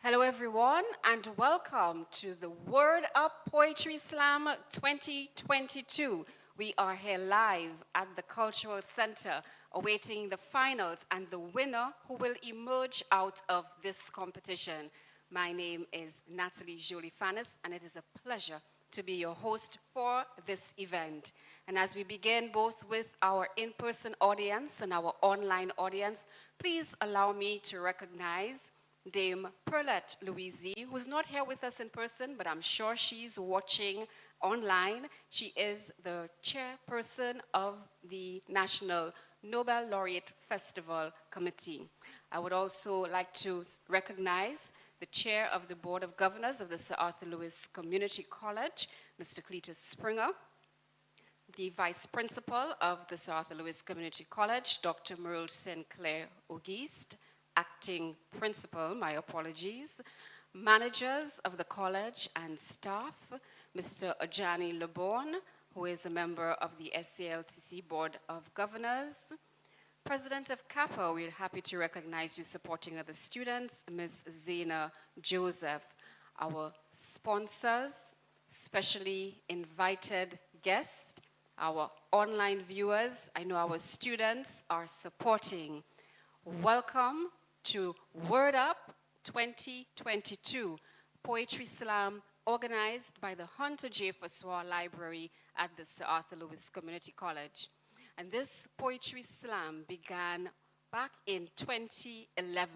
Hello everyone and welcome to the WORRRD Up Poetry Slam 2022. We are here live at the Cultural Center awaiting the finals and the winner who will emerge out of this competition. My name is Natalie Jolie Fanis and it is a pleasure to be your host for this event. And as we begin both with our in-person audience and our online audience, please allow me to recognize Dame Perlette Louise, who's not here with us in person, but I'm sure she's watching online. She is the chairperson of the National Nobel Laureate Festival Committee. I would also like to recognize the chair of the Board of Governors of the Sir Arthur Lewis Community College, Mr. Cletus Springer, the vice principal of the Sir Arthur Lewis Community College, Dr. Merle Sinclair Auguste, acting principal, my apologies, managers of the college and staff, Mr. Ajani Leborn, who is a member of the SCLCC Board of Governors, President of CAPA, we're happy to recognize you supporting other students, Ms. Zena Joseph, our sponsors, specially invited guests, our online viewers, I know our students are supporting. Welcome to WORRRD Up 2022 Poetry Slam organized by the Hunter J. François Library at the Sir Arthur Lewis Community College. And this Poetry Slam began back in 2011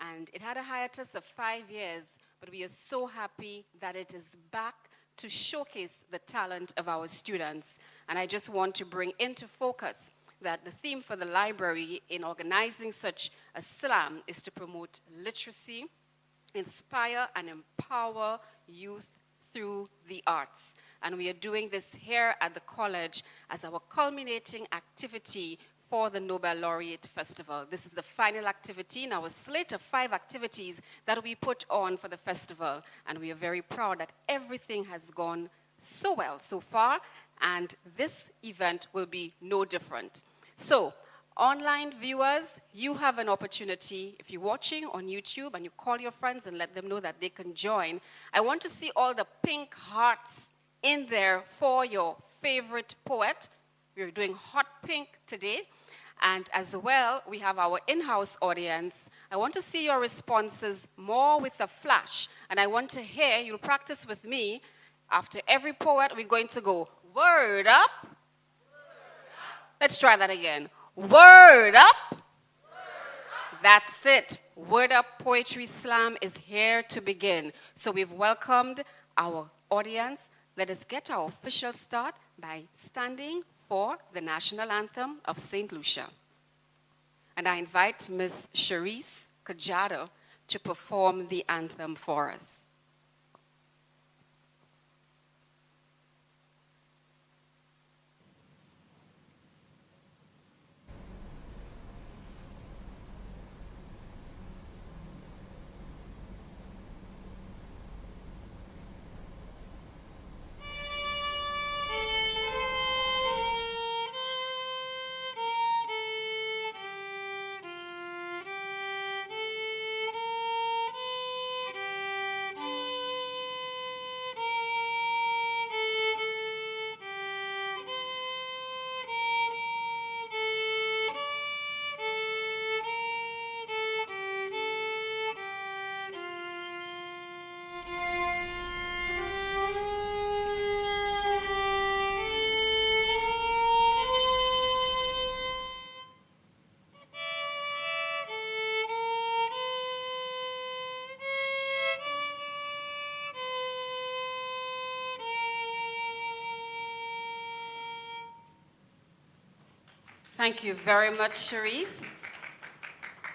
and it had a hiatus of 5 years, but we are so happy that it is back to showcase the talent of our students. And I just want to bring into focus that the theme for the library in organizing such a slam is to promote literacy, inspire and empower youth through the arts. And we are doing this here at the college as our culminating activity for the Nobel Laureate Festival. This is the final activity in our slate of 5 activities that we put on for the festival. And we are very proud that everything has gone so well so far, and this event will be no different. So, online viewers, you have an opportunity, if you're watching on YouTube and you call your friends and let them know that they can join. I want to see all the pink hearts in there for your favorite poet. We're doing hot pink today. And as well, we have our in-house audience. I want to see your responses more with a flash. And I want to hear, you'll practice with me. After every poet, we're going to go, WORRRD up. Let's try that again. WORRRD up. That's it. WORRRD Up Poetry Slam is here to begin. So we've welcomed our audience. Let us get our official start by standing for the national anthem of St. Lucia. And I invite Ms. Cherise Kajada to perform the anthem for us. Thank you very much, Cherise.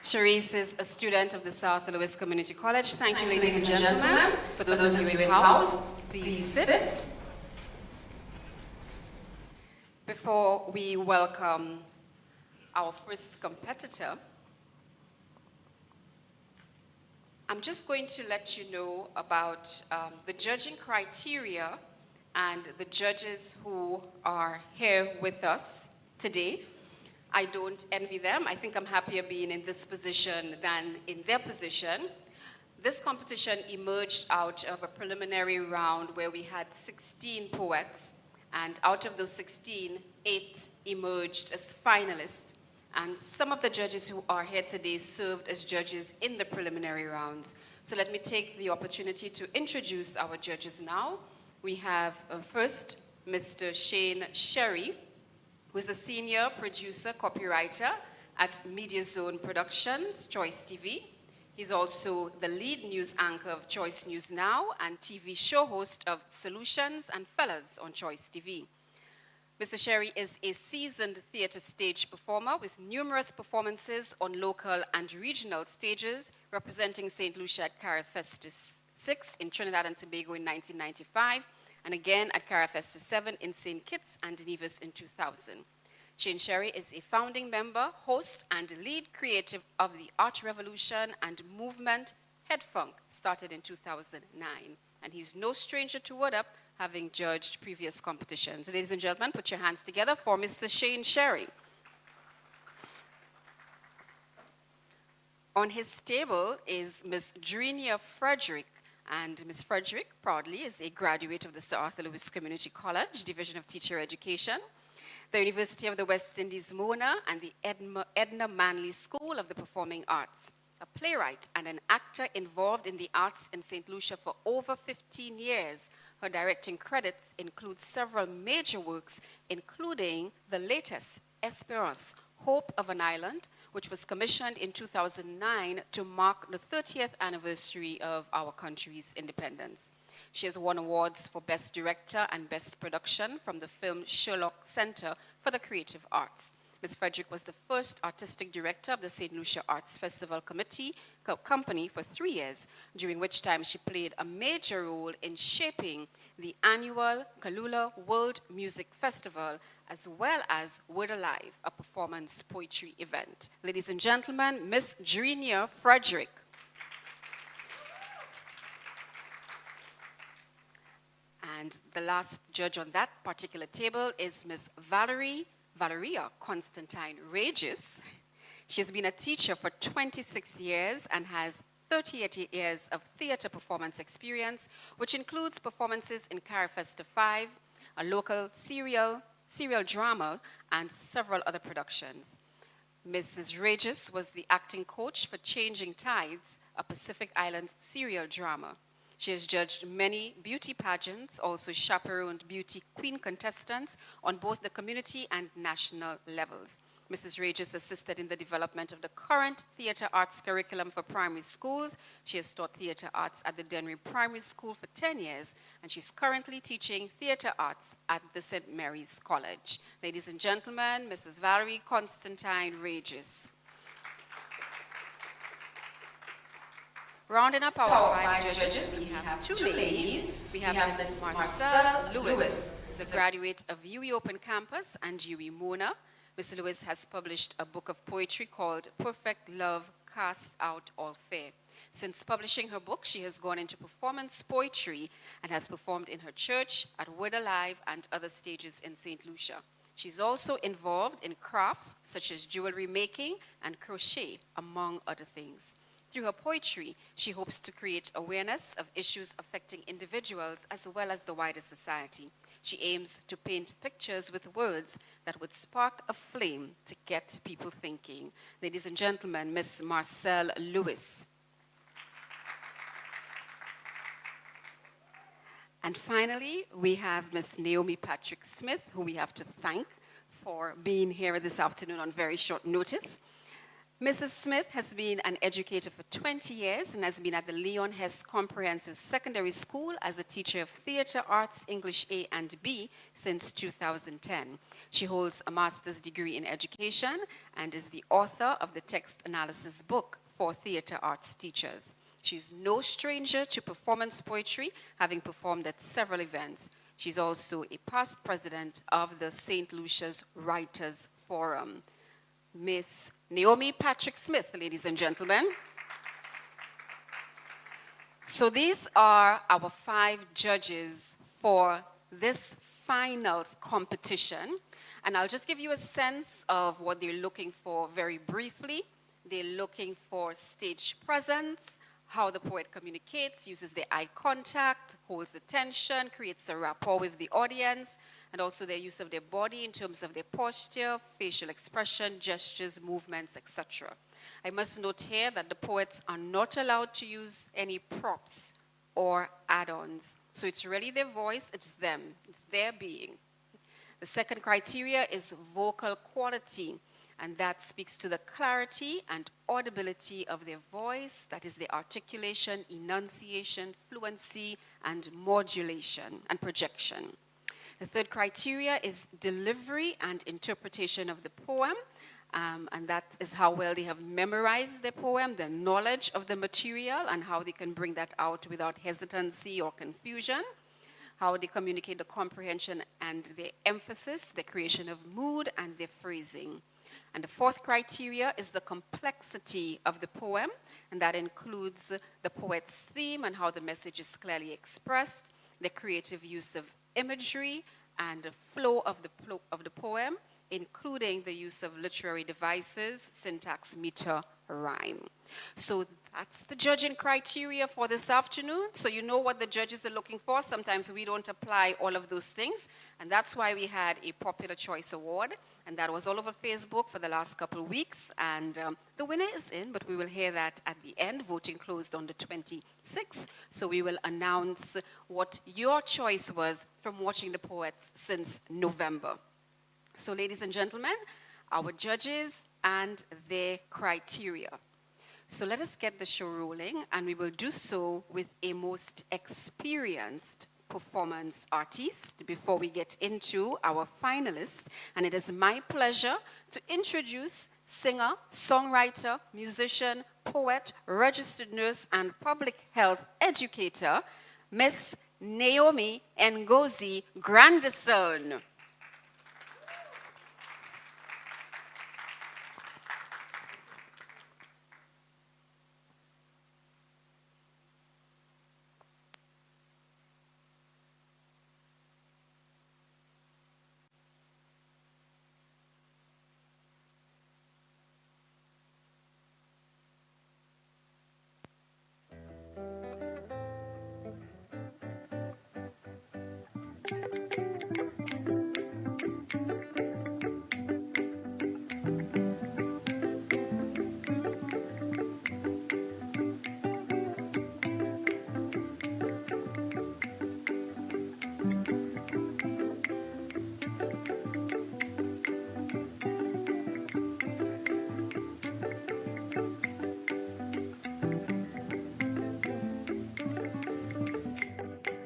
Cherise is a student of the Sir Arthur Lewis Community College. Thank you, ladies and gentlemen. For those of you in the house, please sit. Before we welcome our first competitor, I'm just going to let you know about the judging criteria and the judges who are here with us today. I don't envy them. I think I'm happier being in this position than in their position. This competition emerged out of a preliminary round where we had 16 poets, and out of those 16, 8 emerged as finalists. And some of the judges who are here today served as judges in the preliminary rounds. So let me take the opportunity to introduce our judges now. We have first Mr. Shane Sherry, who is a senior producer, copywriter at Media Zone Productions, Choice TV. He's also the lead news anchor of Choice News Now and TV show host of Solutions and Fellas on Choice TV. Mr. Sherry is a seasoned theater stage performer with numerous performances on local and regional stages, representing St. Lucia at Carafestis 6 in Trinidad and Tobago in 1995, and again at Carafestis 7 in St. Kitts and Nevis in 2000. Shane Sherry is a founding member, host, and lead creative of the Art Revolution and movement Head Funk, started in 2009. And he's no stranger to WORRRD Up, having judged previous competitions. Ladies and gentlemen, put your hands together for Mr. Shane Sherry. On his table is Ms. Drinia Frederick, and Ms. Frederick proudly is a graduate of the Sir Arthur Lewis Community College, Division of Teacher Education, the University of the West Indies Mona, and the Edna Manley School of the Performing Arts. A playwright and an actor involved in the arts in St. Lucia for over 15 years. Her directing credits include several major works, including the latest, Esperance, Hope of an Island, which was commissioned in 2009 to mark the 30th anniversary of our country's independence. She has won awards for Best Director and Best Production from the Film Sherlock Center for the Creative Arts. Ms. Frederick was the first artistic director of the St. Lucia Arts Festival Company for 3 years, during which time she played a major role in shaping the annual Kalula World Music Festival, as well as WORRRD Alive, a performance poetry event. Ladies and gentlemen, Ms. Drinia Frederick. And the last judge on that particular table is Ms. Valeria Constantine Regis. She's been a teacher for 26 years and has 38 years of theater performance experience, which includes performances in Carafesta 5, a local serial drama, and several other productions. Mrs. Regis was the acting coach for Changing Tides, a Pacific Islands serial drama. She has judged many beauty pageants, also chaperoned beauty queen contestants on both the community and national levels. Mrs. Regis assisted in the development of the current theater arts curriculum for primary schools. She has taught theater arts at the Dennery Primary School for 10 years, and she's currently teaching theater arts at the St. Mary's College. Ladies and gentlemen, Mrs. Valerie Constantine Regis. Rounding up our 5 judges, we have 2 ladies. We have Ms. Marcelle Lewis, who's a graduate of UWI Open Campus and UWI Mona. Ms. Lewis has published a book of poetry called Perfect Love, Cast Out All Fear. Since publishing her book, she has gone into performance poetry and has performed in her church, at WORRRD Alive, and other stages in St. Lucia. She's also involved in crafts such as jewelry making and crochet, among other things. Through her poetry, she hopes to create awareness of issues affecting individuals as well as the wider society. She aims to paint pictures with words that would spark a flame to get people thinking. Ladies and gentlemen, Miss Marcelle Lewis. And finally, we have Miss Naomi Patrick Smith, who we have to thank for being here this afternoon on very short notice. Mrs. Smith has been an educator for 20 years and has been at the Leon Hess Comprehensive Secondary School as a teacher of theater arts, English A and B, since 2010. She holds a master's degree in education and is the author of the text analysis book for theater arts teachers. She's no stranger to performance poetry, having performed at several events. She's also a past president of the St. Lucia's Writers Forum. Miss Naomi Patrick Smith, ladies and gentlemen. So these are our 5 judges for this final competition. And I'll just give you a sense of what they're looking for very briefly. They're looking for stage presence, how the poet communicates, uses their eye contact, holds attention, creates a rapport with the audience, and also their use of their body in terms of their posture, facial expression, gestures, movements, etc. I must note here that the poets are not allowed to use any props or add-ons. So it's really their voice, it's them, it's their being. The second criteria is vocal quality, and that speaks to the clarity and audibility of their voice, that is the articulation, enunciation, fluency, and modulation and projection. The third criteria is delivery and interpretation of the poem, and that is how well they have memorized their poem, their knowledge of the material, and how they can bring that out without hesitancy or confusion, how they communicate the comprehension and the emphasis, the creation of mood, and their phrasing. And the fourth criteria is the complexity of the poem, and that includes the poet's theme and how the message is clearly expressed, the creative use of imagery, and the flow of the poem, including the use of literary devices, syntax, meter, rhyme. So that's the judging criteria for this afternoon. So you know what the judges are looking for. Sometimes we don't apply all of those things, and that's why we had a Popular Choice Award, and that was all over Facebook for the last couple of weeks, and the winner is in, but we will hear that at the end. Voting closed on the 26th, so we will announce what your choice was from watching the poets since November. So ladies and gentlemen, our judges and their criteria. So let us get the show rolling, and we will do so with a most experienced performance artist before we get into our finalists. And it is my pleasure to introduce singer, songwriter, musician, poet, registered nurse, and public health educator, Miss Naomi Ngozi Grandison.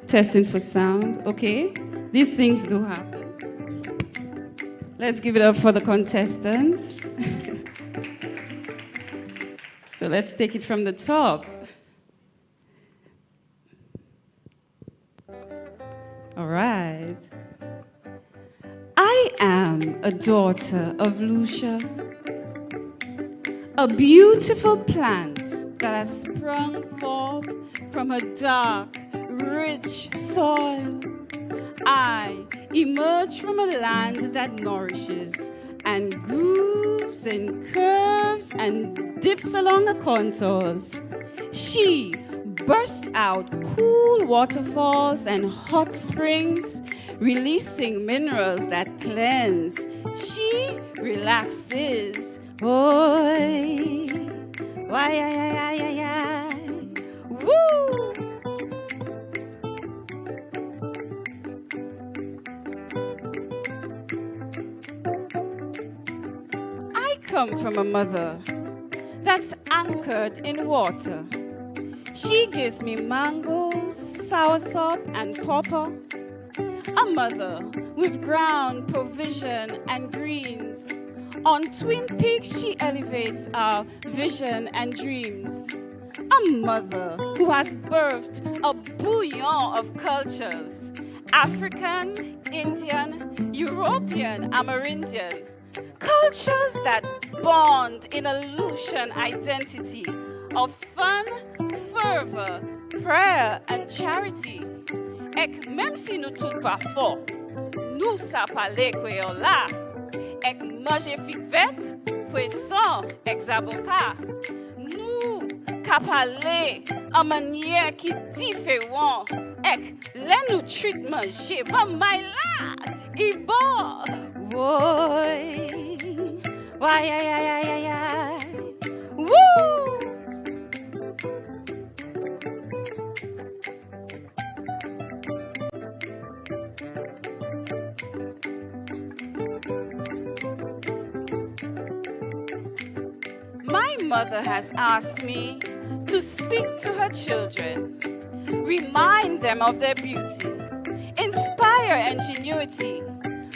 Testing for sound, okay? These things do happen. Let's give it up for the contestants. So let's take it from the top. All right. I am a daughter of Lucia, a beautiful plant that has sprung forth from a dark, rich soil. I emerge from a land that nourishes and grooves and curves and dips along the contours. She burst out cool waterfalls and hot springs, releasing minerals that cleanse. She relaxes. Oi, why, woo! I come from a mother that's anchored in water. She gives me mangoes, soursop, and pawpaw. A mother with ground provision and greens. On Twin Peaks, she elevates our vision and dreams. A mother who has birthed a bouillon of cultures. African, Indian, European, Amerindian. Cultures that bond in a Lucian identity of fun, fervor, prayer, and charity. Ek même si nous tout pas fort, nous sa parler créola. Ek manger fig vet, poisson, ex avocat. Nous ka pale, a manière qui différent. Ek, le nou treat manger, but my lad, I bon. Woy, why, ay. Woo! My mother has asked me to speak to her children, remind them of their beauty, inspire ingenuity.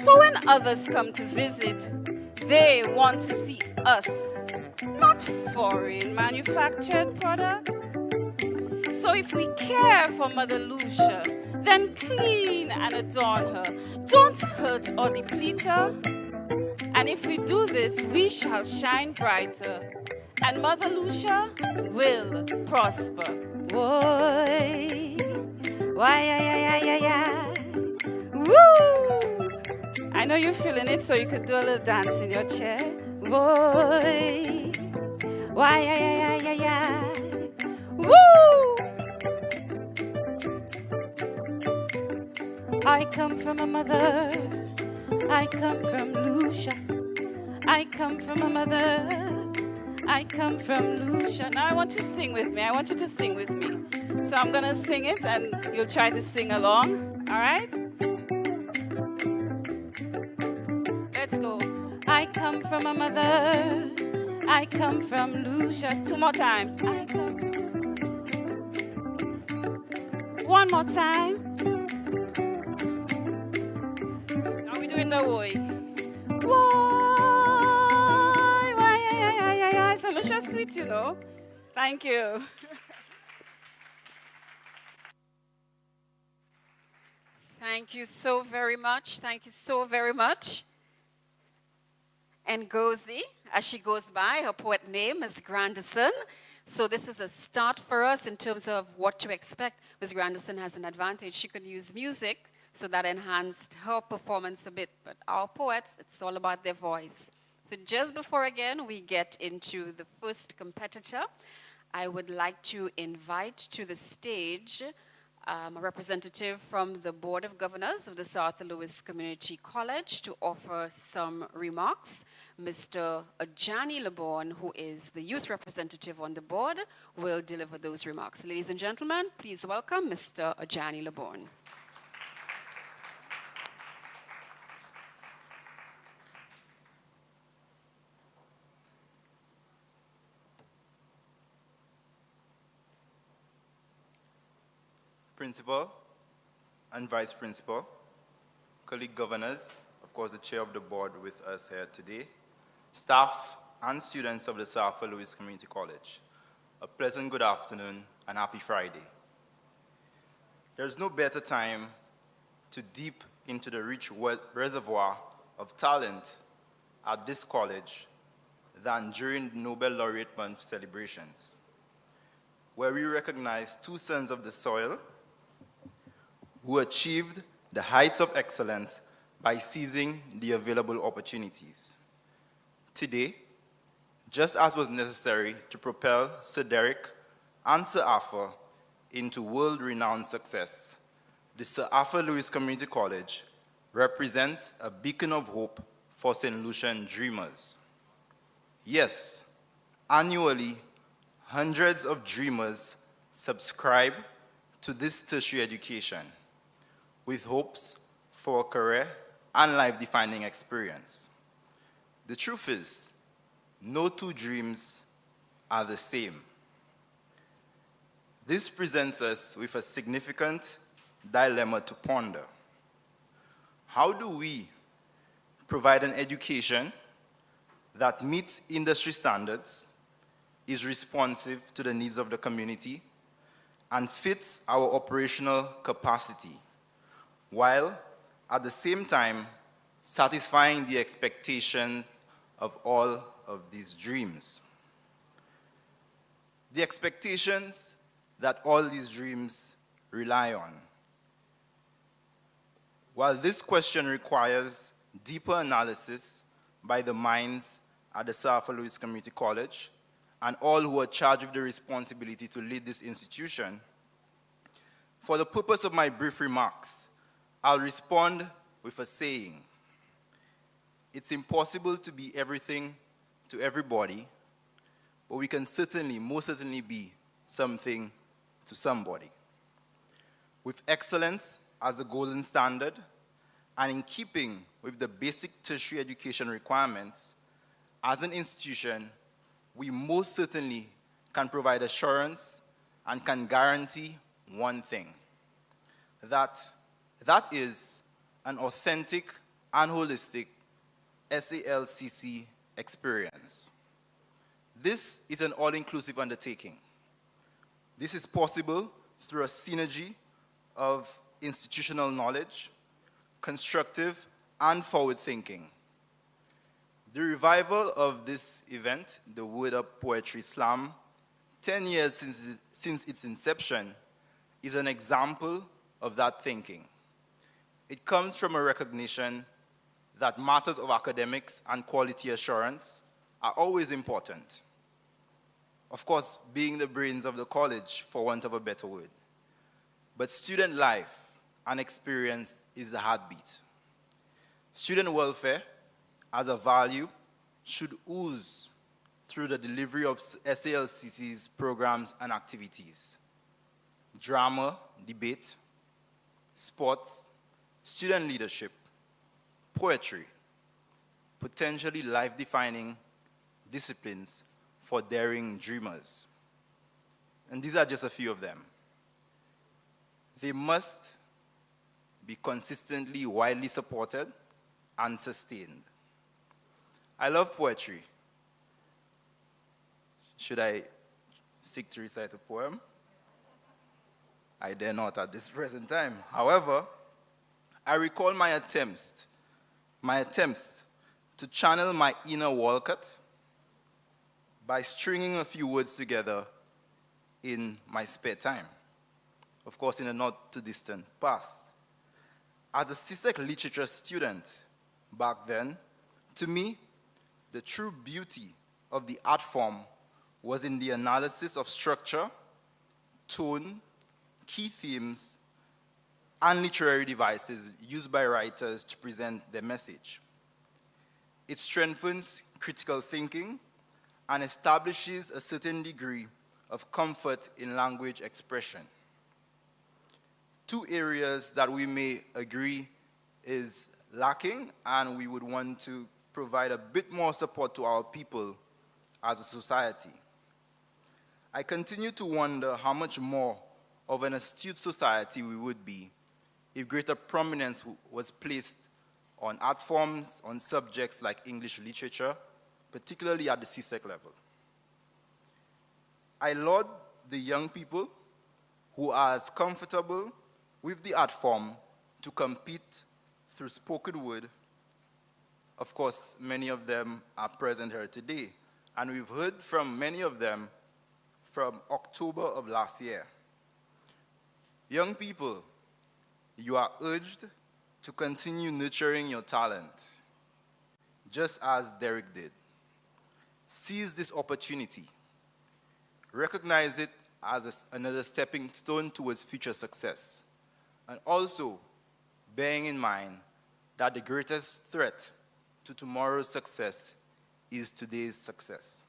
For when others come to visit, they want to see us, not foreign manufactured products. So if we care for Mother Lucia, then clean and adorn her. Don't hurt or deplete her. And if we do this, we shall shine brighter, and Mother Lucia will prosper. Why, woo! I know you're feeling it, so you could do a little dance in your chair. Why, woo! I come from a mother. I come from Lucia. I come from a mother. I come from Lucia. Now I want you to sing with me. I want you to sing with me. So I'm going to sing it and you'll try to sing along. All right? Let's go. I come from a mother. I come from Lucia. 2 more times. I come. 1 more time. In the way. Why, so Lucia sweet, you know. Thank you. Thank you so very much. Thank you so very much. And Ngozi, as she goes by, her poet name is Grandison. So this is a start for us in terms of what to expect. Ms. Grandison has an advantage. She could use music, so that enhanced her performance a bit. But our poets, it's all about their voice. So just before, again, we get into the first competitor, I would like to invite to the stage a representative from the Board of Governors of the South Louis Community College to offer some remarks. Mr. Ajani Laborn, who is the youth representative on the board, will deliver those remarks. Ladies and gentlemen, please welcome Mr. Ajani Laborn. Principal and Vice Principal, colleague governors, of course the chair of the board with us here today, staff and students of the South Louis Community College, a pleasant good afternoon and happy Friday. There's no better time to deep into the rich reservoir of talent at this college than during the Nobel Laureate Month celebrations, where we recognize 2 sons of the soil who achieved the heights of excellence by seizing the available opportunities. Today, just as was necessary to propel Sir Derek and Sir Arthur into world-renowned success, the Sir Arthur Lewis Community College represents a beacon of hope for St. Lucian dreamers. Yes, annually, hundreds of dreamers subscribe to this tertiary education with hopes for a career and life-defining experience. The truth is, no 2 dreams are the same. This presents us with a significant dilemma to ponder. How do we provide an education that meets industry standards, is responsive to the needs of the community, and fits our operational capacity, while at the same time satisfying the expectation of all of these dreams? The expectations that all these dreams rely on. While this question requires deeper analysis by the minds at the South Louis Community College and all who are charged with the responsibility to lead this institution, for the purpose of my brief remarks, I'll respond with a saying. It's impossible to be everything to everybody, but we can most certainly be something to somebody. With excellence as a golden standard, and in keeping with the basic tertiary education requirements, as an institution, we most certainly can provide assurance and can guarantee one thing, that is an authentic and holistic SALCC experience. This is an all-inclusive undertaking. This is possible through a synergy of institutional knowledge, constructive and forward-thinking. The revival of this event, the WORRRD Up Poetry Slam, 10 years since its inception, is an example of that thinking. It comes from a recognition that matters of academics and quality assurance are always important. Of course, being the brains of the college, for want of a better word. But student life and experience is the heartbeat. Student welfare, as a value, should ooze through the delivery of SALCC's programs and activities. Drama, debate, sports, student leadership, poetry, potentially life-defining disciplines for daring dreamers. And these are just a few of them. They must be consistently widely supported and sustained. I love poetry. Should I seek to recite a poem? I dare not at this present time. However, I recall my attempts to channel my inner Walcott by stringing a few words together in my spare time. Of course, in a not too distant past. As a CSEC literature student back then, to me, the true beauty of the art form was in the analysis of structure, tone, key themes, and literary devices used by writers to present their message. It strengthens critical thinking and establishes a certain degree of comfort in language expression. Two areas that we may agree is lacking, and we would want to provide a bit more support to our people as a society. I continue to wonder how much more of an astute society we would be if greater prominence was placed on art forms, on subjects like English literature, particularly at the CSEC level. I laud the young people who are as comfortable with the art form to compete through spoken word. Of course, many of them are present here today, and we've heard from many of them from October of last year. Young people, you are urged to continue nurturing your talent, just as Derek did. Seize this opportunity. Recognize it as another stepping stone towards future success. And also, bearing in mind that the greatest threat to tomorrow's success is today's success.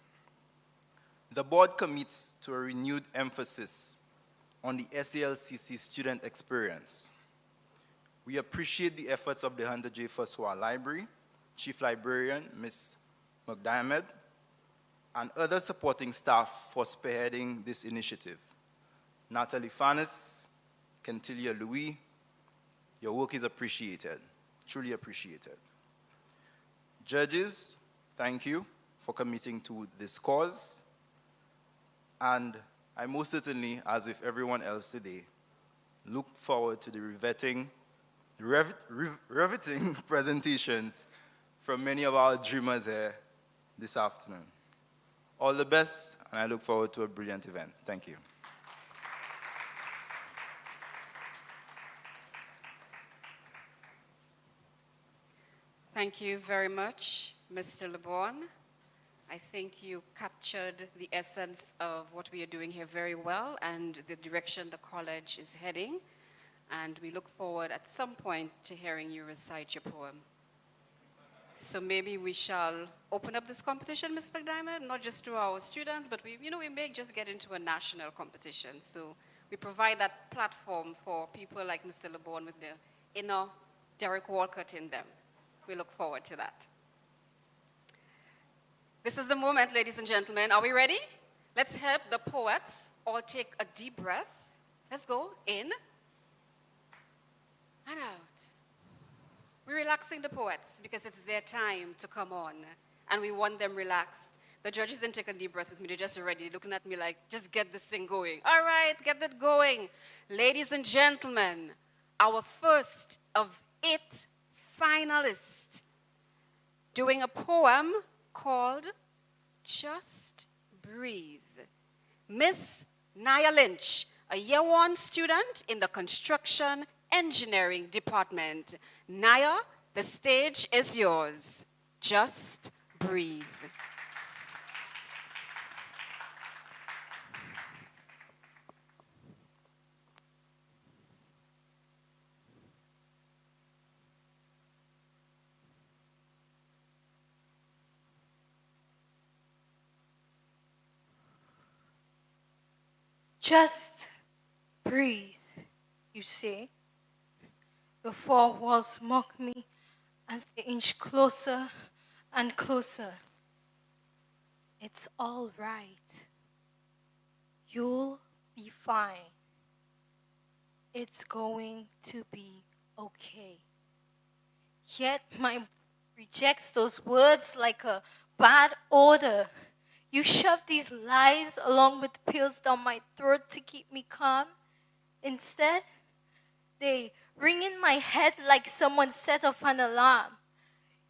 The board commits to a renewed emphasis on the SALCC student experience. We appreciate the efforts of the Hunter J. François Library, Chief Librarian, Ms. McDiarmid, and other supporting staff for spearheading this initiative. Natalie Fanis, Kentilia Louis, your work is appreciated, truly appreciated. Judges, thank you for committing to this cause. And I most certainly, as with everyone else today, look forward to the riveting presentations from many of our dreamers here this afternoon. All the best, and I look forward to a brilliant event. Thank you. Thank you very much, Mr. LeBron. I think you captured the essence of what we are doing here very well and the direction the college is heading. And we look forward at some point to hearing you recite your poem. So maybe we shall open up this competition, Ms. McDiamond, not just to our students, but we may just get into a national competition. So we provide that platform for people like Mr. LeBon with the inner Derek Walcott in them. We look forward to that. This is the moment, ladies and gentlemen. Are we ready? Let's help the poets all take a deep breath. Let's go in and out. We're relaxing the poets because it's their time to come on, and we want them relaxed. The judges didn't take a deep breath with me. They're just already looking at me like, just get this thing going. All right, get that going. Ladies and gentlemen, our first of 8 finalists doing a poem called Just Breathe. Miss Nia Lynch, a year 1 student in the construction engineering department. Nia, the stage is yours. Just breathe. Just breathe, you say. The 4 walls mock me as they inch closer and closer. It's all right. You'll be fine. It's going to be okay. Yet my body rejects those words like a bad odor. You shove these lies along with pills down my throat to keep me calm. Instead, they ring in my head like someone set off an alarm.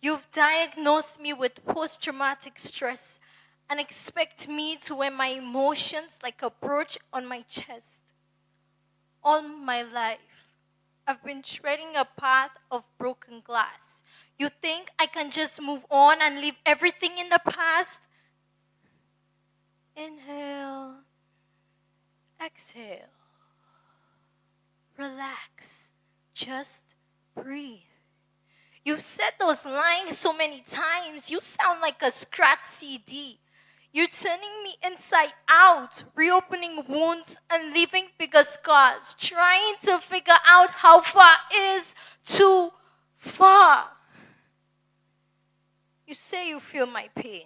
You've diagnosed me with post-traumatic stress and expect me to wear my emotions like a brooch on my chest. All my life, I've been treading a path of broken glass. You think I can just move on and leave everything in the past? Inhale, exhale, relax, just breathe. You've said those lines so many times, you sound like a scratch CD. You're turning me inside out, reopening wounds and leaving bigger scars, trying to figure out how far is too far. You say you feel my pain.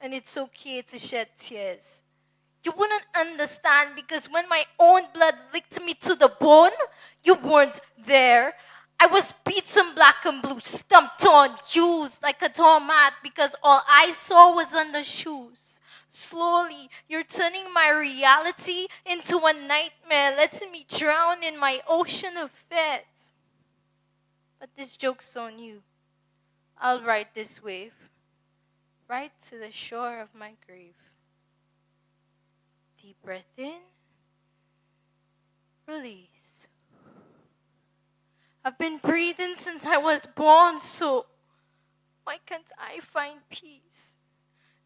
And it's okay to shed tears. You wouldn't understand because when my own blood licked me to the bone, you weren't there. I was beaten black and blue, stumped on, used like a doormat because all I saw was under shoes. Slowly, you're turning my reality into a nightmare, letting me drown in my ocean of fears. But this joke's on you. I'll ride this wave right to the shore of my grave. Deep breath in, release. I've been breathing since I was born, so why can't I find peace?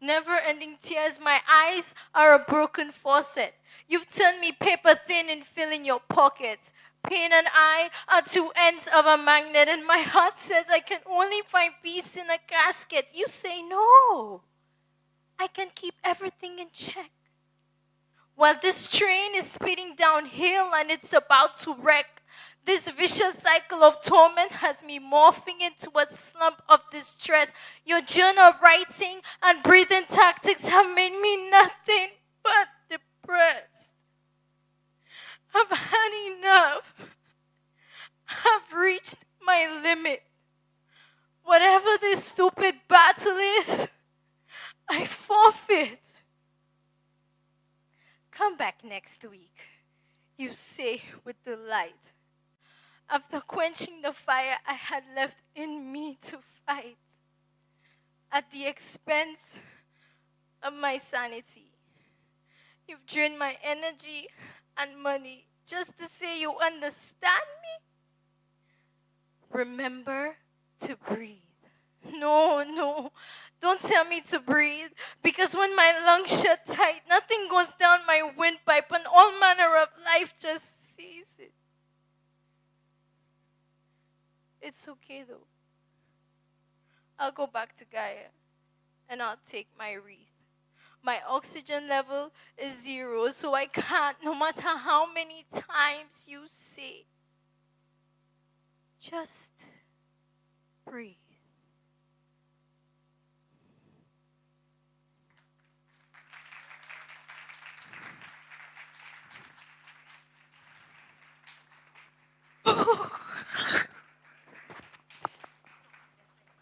Never-ending tears, my eyes are a broken faucet. You've turned me paper thin and filling your pockets. Pain and I are 2 ends of a magnet, and my heart says I can only find peace in a casket. You say no. I can keep everything in check. While this train is speeding downhill and it's about to wreck, this vicious cycle of torment has me morphing into a slump of distress. Your journal writing and breathing tactics have made me nothing but depressed. I've had enough. I've reached my limit. Whatever this stupid battle is, I forfeit. Come back next week, you say with delight. After quenching the fire I had left in me to fight, at the expense of my sanity. You've drained my energy and money just to say you understand me. Remember to breathe. No, don't tell me to breathe, because when my lungs shut tight, nothing goes down my windpipe and all manner of life just ceases. It's okay though. I'll go back to Gaia and I'll take my wreath. My oxygen level is 0, so I can't, no matter how many times you say, just breathe.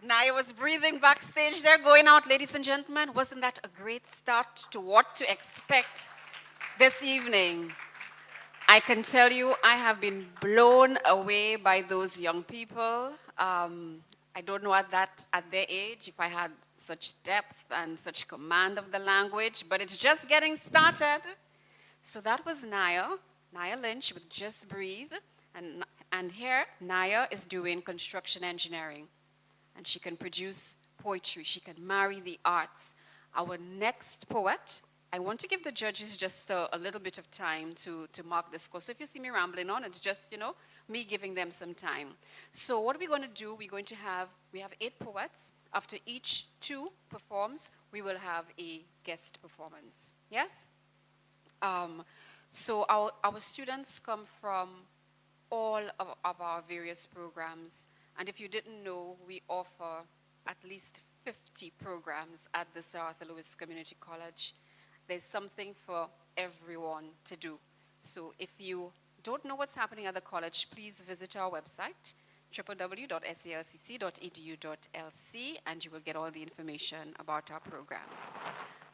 Naya was breathing backstage there, going out, ladies and gentlemen. Wasn't that a great start to what to expect this evening? I can tell you, I have been blown away by those young people. I don't know at their age if I had such depth and such command of the language, but it's just getting started. So that was Naya Lynch with Just Breathe. And here, Naya is doing construction engineering. And she can produce poetry. She can marry the arts. Our next poet, I want to give the judges just a little bit of time to mark this course. So if you see me rambling on, it's just, me giving them some time. So what we're going to do, we have 8 poets. After each 2 performs, we will have a guest performance. Yes? So our students come from all of our various programs. And if you didn't know, we offer at least 50 programs at the Sir Arthur Lewis Community College. There's something for everyone to do. So if you don't know what's happening at the college, please visit our website, www.salcc.edu.lc, and you will get all the information about our programs.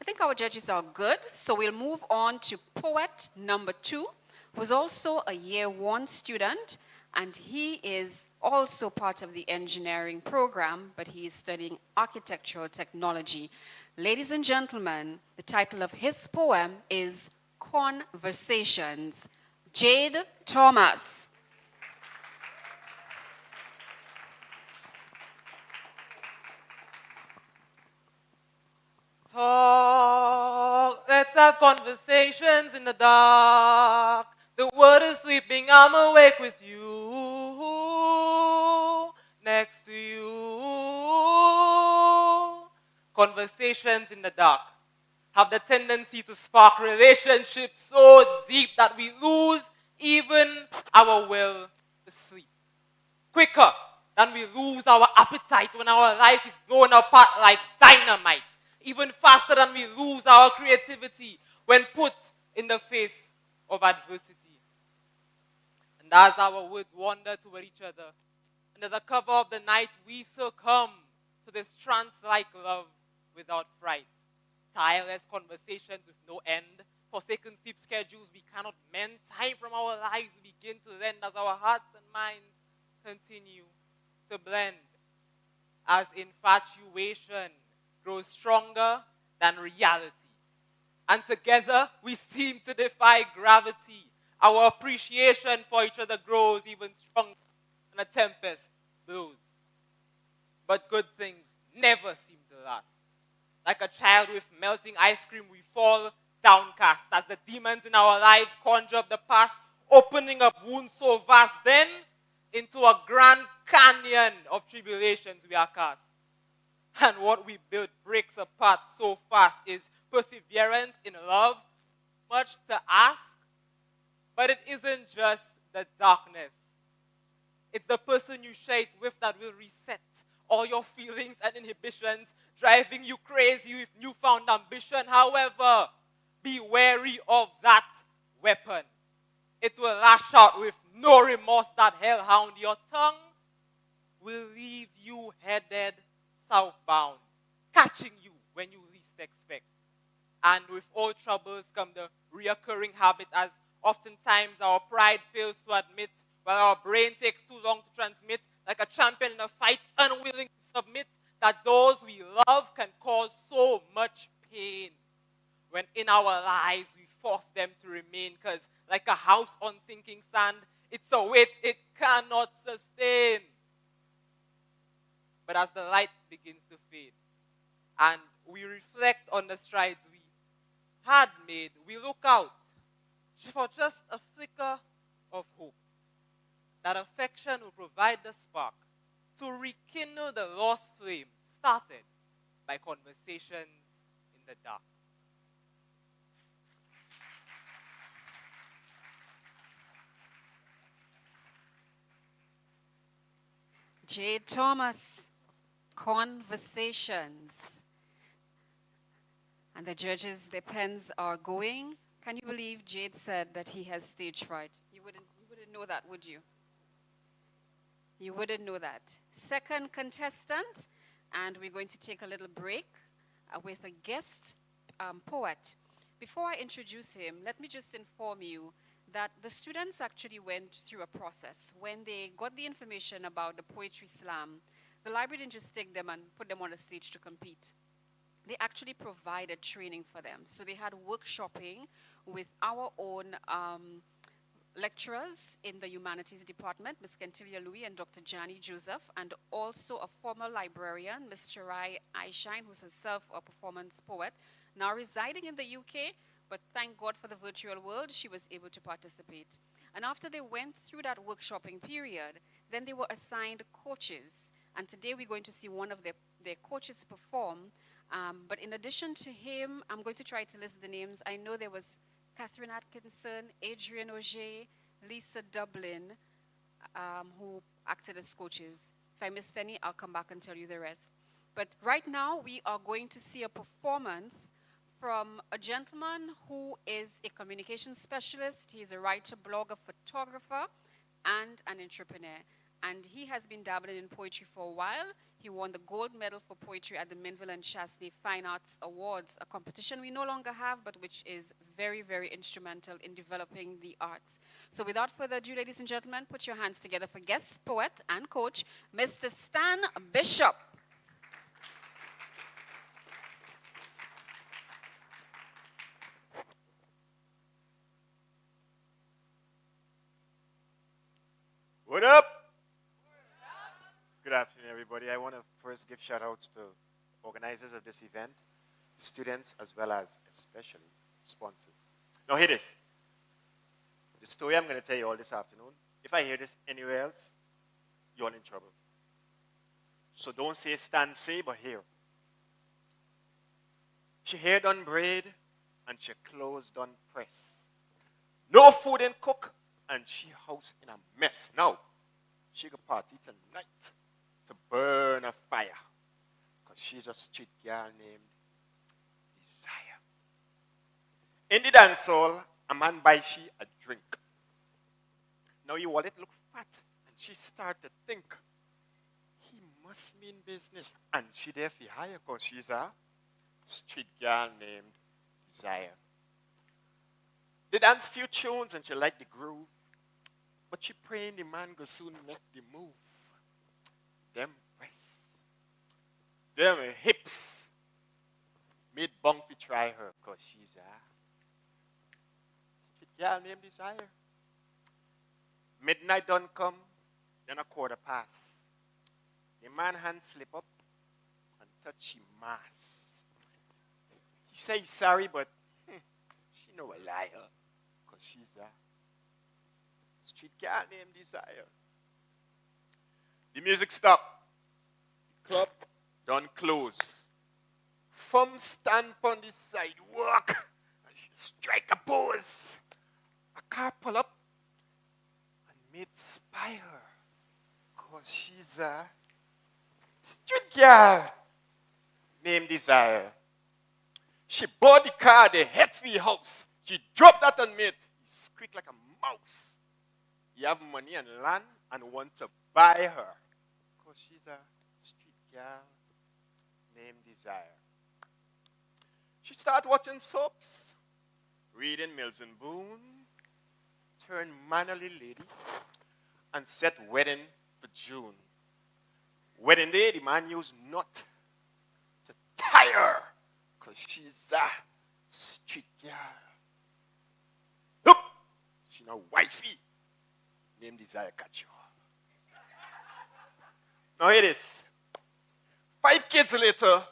I think our judges are good, so we'll move on to poet number 2, who's also a year 1 student, and he is also part of the engineering program, but he is studying architectural technology. Ladies and gentlemen, the title of his poem is Conversations. Jade Thomas. Talk, let's have conversations in the dark. The world is sleeping, I'm awake with you, next to you. Conversations in the dark have the tendency to spark relationships so deep that we lose even our will to sleep. Quicker than we lose our appetite when our life is blown apart like dynamite. Even faster than we lose our creativity when put in the face of adversity. And as our words wander toward each other, under the cover of the night, we succumb to this trance-like love without fright. Tireless conversations with no end, forsaken sleep schedules we cannot mend, time from our lives begin to lend as our hearts and minds continue to blend. As infatuation grows stronger than reality. And together we seem to defy gravity. Our appreciation for each other grows even stronger when a tempest blows. But good things never seem to last. Like a child with melting ice cream, we fall downcast as the demons in our lives conjure up the past, opening up wounds so vast, then into a grand canyon of tribulations we are cast. And what we build breaks apart so fast. Is perseverance in love much to ask? But it isn't just the darkness. It's the person you share it with that will reset all your feelings and inhibitions, driving you crazy with newfound ambition. However, be wary of that weapon. It will lash out with no remorse, that hellhound. Your tongue will leave you headed southbound, catching you when you least expect. And with all troubles come the reoccurring habit, as oftentimes our pride fails to admit, while our brain takes too long to transmit, like a champion in a fight, unwilling to submit, that those we love can cause so much pain. When in our lives we force them to remain, because like a house on sinking sand, it's a weight it cannot sustain. But as the light begins to fade, and we reflect on the strides we had made, we look out for just a flicker of hope. That affection will provide the spark to rekindle the lost flame started by conversations in the dark. Jade Thomas, Conversations. And the judges, their pens are going. Can you believe Jade said that he has stage fright? You wouldn't know that, would you? You wouldn't know that. Second contestant, and we're going to take a little break with a guest poet. Before I introduce him, let me just inform you that the students actually went through a process. When they got the information about the Poetry Slam, the library didn't just take them and put them on the stage to compete. They actually provided training for them. So they had workshopping with our own lecturers in the humanities department, Ms. Kentilia Louis and Dr. Jani Joseph, and also a former librarian, Ms. Shirai Aishine, who's herself a performance poet, now residing in the UK, but thank God for the virtual world, she was able to participate. And after they went through that workshopping period, then they were assigned coaches. And today we're going to see one of their coaches perform. But in addition to him, I'm going to try to list the names. I know there was Catherine Atkinson, Adrian Auger, Lisa Dublin, who acted as coaches. If I missed any, I'll come back and tell you the rest. But right now, we are going to see a performance from a gentleman who is a communication specialist. He's a writer, blogger, photographer, and an entrepreneur. And he has been dabbling in poetry for a while. He won the gold medal for poetry at the Minville and Chasney Fine Arts Awards, a competition we no longer have, but which is very, very instrumental in developing the arts. So without further ado, ladies and gentlemen, put your hands together for guest poet and coach, Mr. Stan Bishop. What up? Good afternoon, everybody. I want to first give shout-outs to organizers of this event, students, as well as especially sponsors. Now, hear this. The story I'm going to tell you all this afternoon, if I hear this anywhere else, you're all in trouble. So don't say stand say, but hear. She hair done braid, and she clothes done press. No food and cook, and she house in a mess. Now, she got party tonight to burn a fire, because she's a street girl named Desire. In the dance hall, a man buy she a drink. Now your wallet look fat, and she start to think, he must mean business, and she there for hire, because she's a street girl named Desire. They dance few tunes, and she like the groove, but she praying the man go soon make the move. Them breasts, them hips, made Bumpy try her, because she's a street girl named Desire. Midnight done come, then a quarter pass. The man hand slip up and touch him mass. He say he's sorry, but she know a liar, because she's a street girl named Desire. The music stop. The club done close. From stand on the sidewalk, and she strike a pose. A car pull up and made spy her, cause she's a street girl named Desire. She bought the car, they head for the house. She dropped that on mate. He squeaked like a mouse. He have money and land and want to buy her, because she's a street girl named Desire. She start watching soaps, reading Mills and Boone, turn mannerly lady, and set wedding for June. Wedding day, the man used nut to tie her, because she's a street girl. Look, she's a wifey named Desire Kacho. Now here it is. 5 kids later,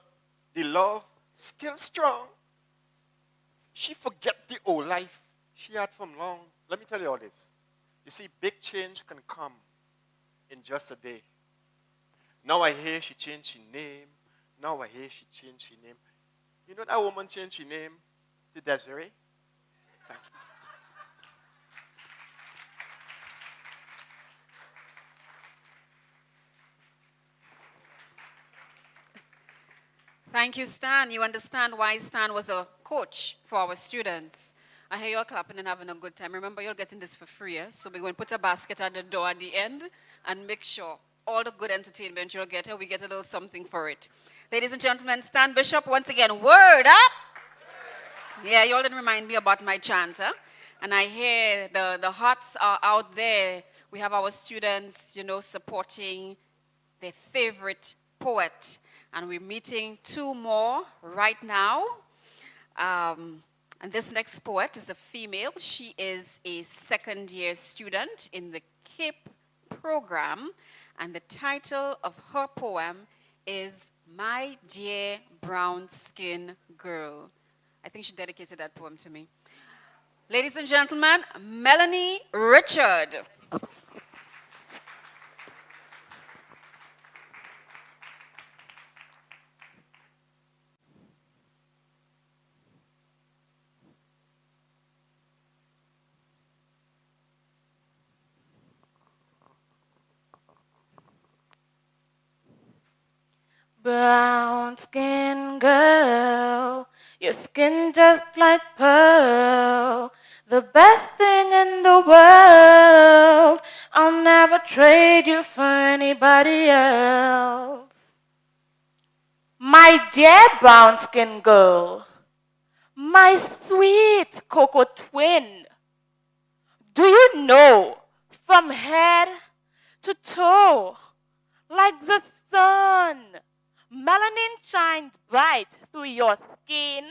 the love still strong. She forget the old life she had from long. Let me tell you all this. You see, big change can come in just a day. Now I hear she changed her name. Now I hear she changed her name. You know that woman changed her name to Desiree? Thank you. Thank you, Stan. You understand why Stan was a coach for our students. I hear you're clapping and having a good time. Remember, you're getting this for free, yeah? So we're going to put a basket at the door at the end and make sure all the good entertainment you'll get here, we get a little something for it. Ladies and gentlemen, Stan Bishop, once again, word up! Yeah, you all didn't remind me about my chant, huh? And I hear the hearts are out there. We have our students, you know, supporting their favorite poet. And we're meeting two more right now. And this next poet is a female. She is a second-year student in the CAPE program. And the title of her poem is My Dear Brown Skin Girl. I think she dedicated that poem to me. Ladies and gentlemen, Melanie Richard. Brown skin girl, your skin just like pearl, the best thing in the world. I'll never trade you for anybody else. My dear brown skin girl, my sweet cocoa twin, do you know from head to toe, like the sun, melanin shines bright through your skin?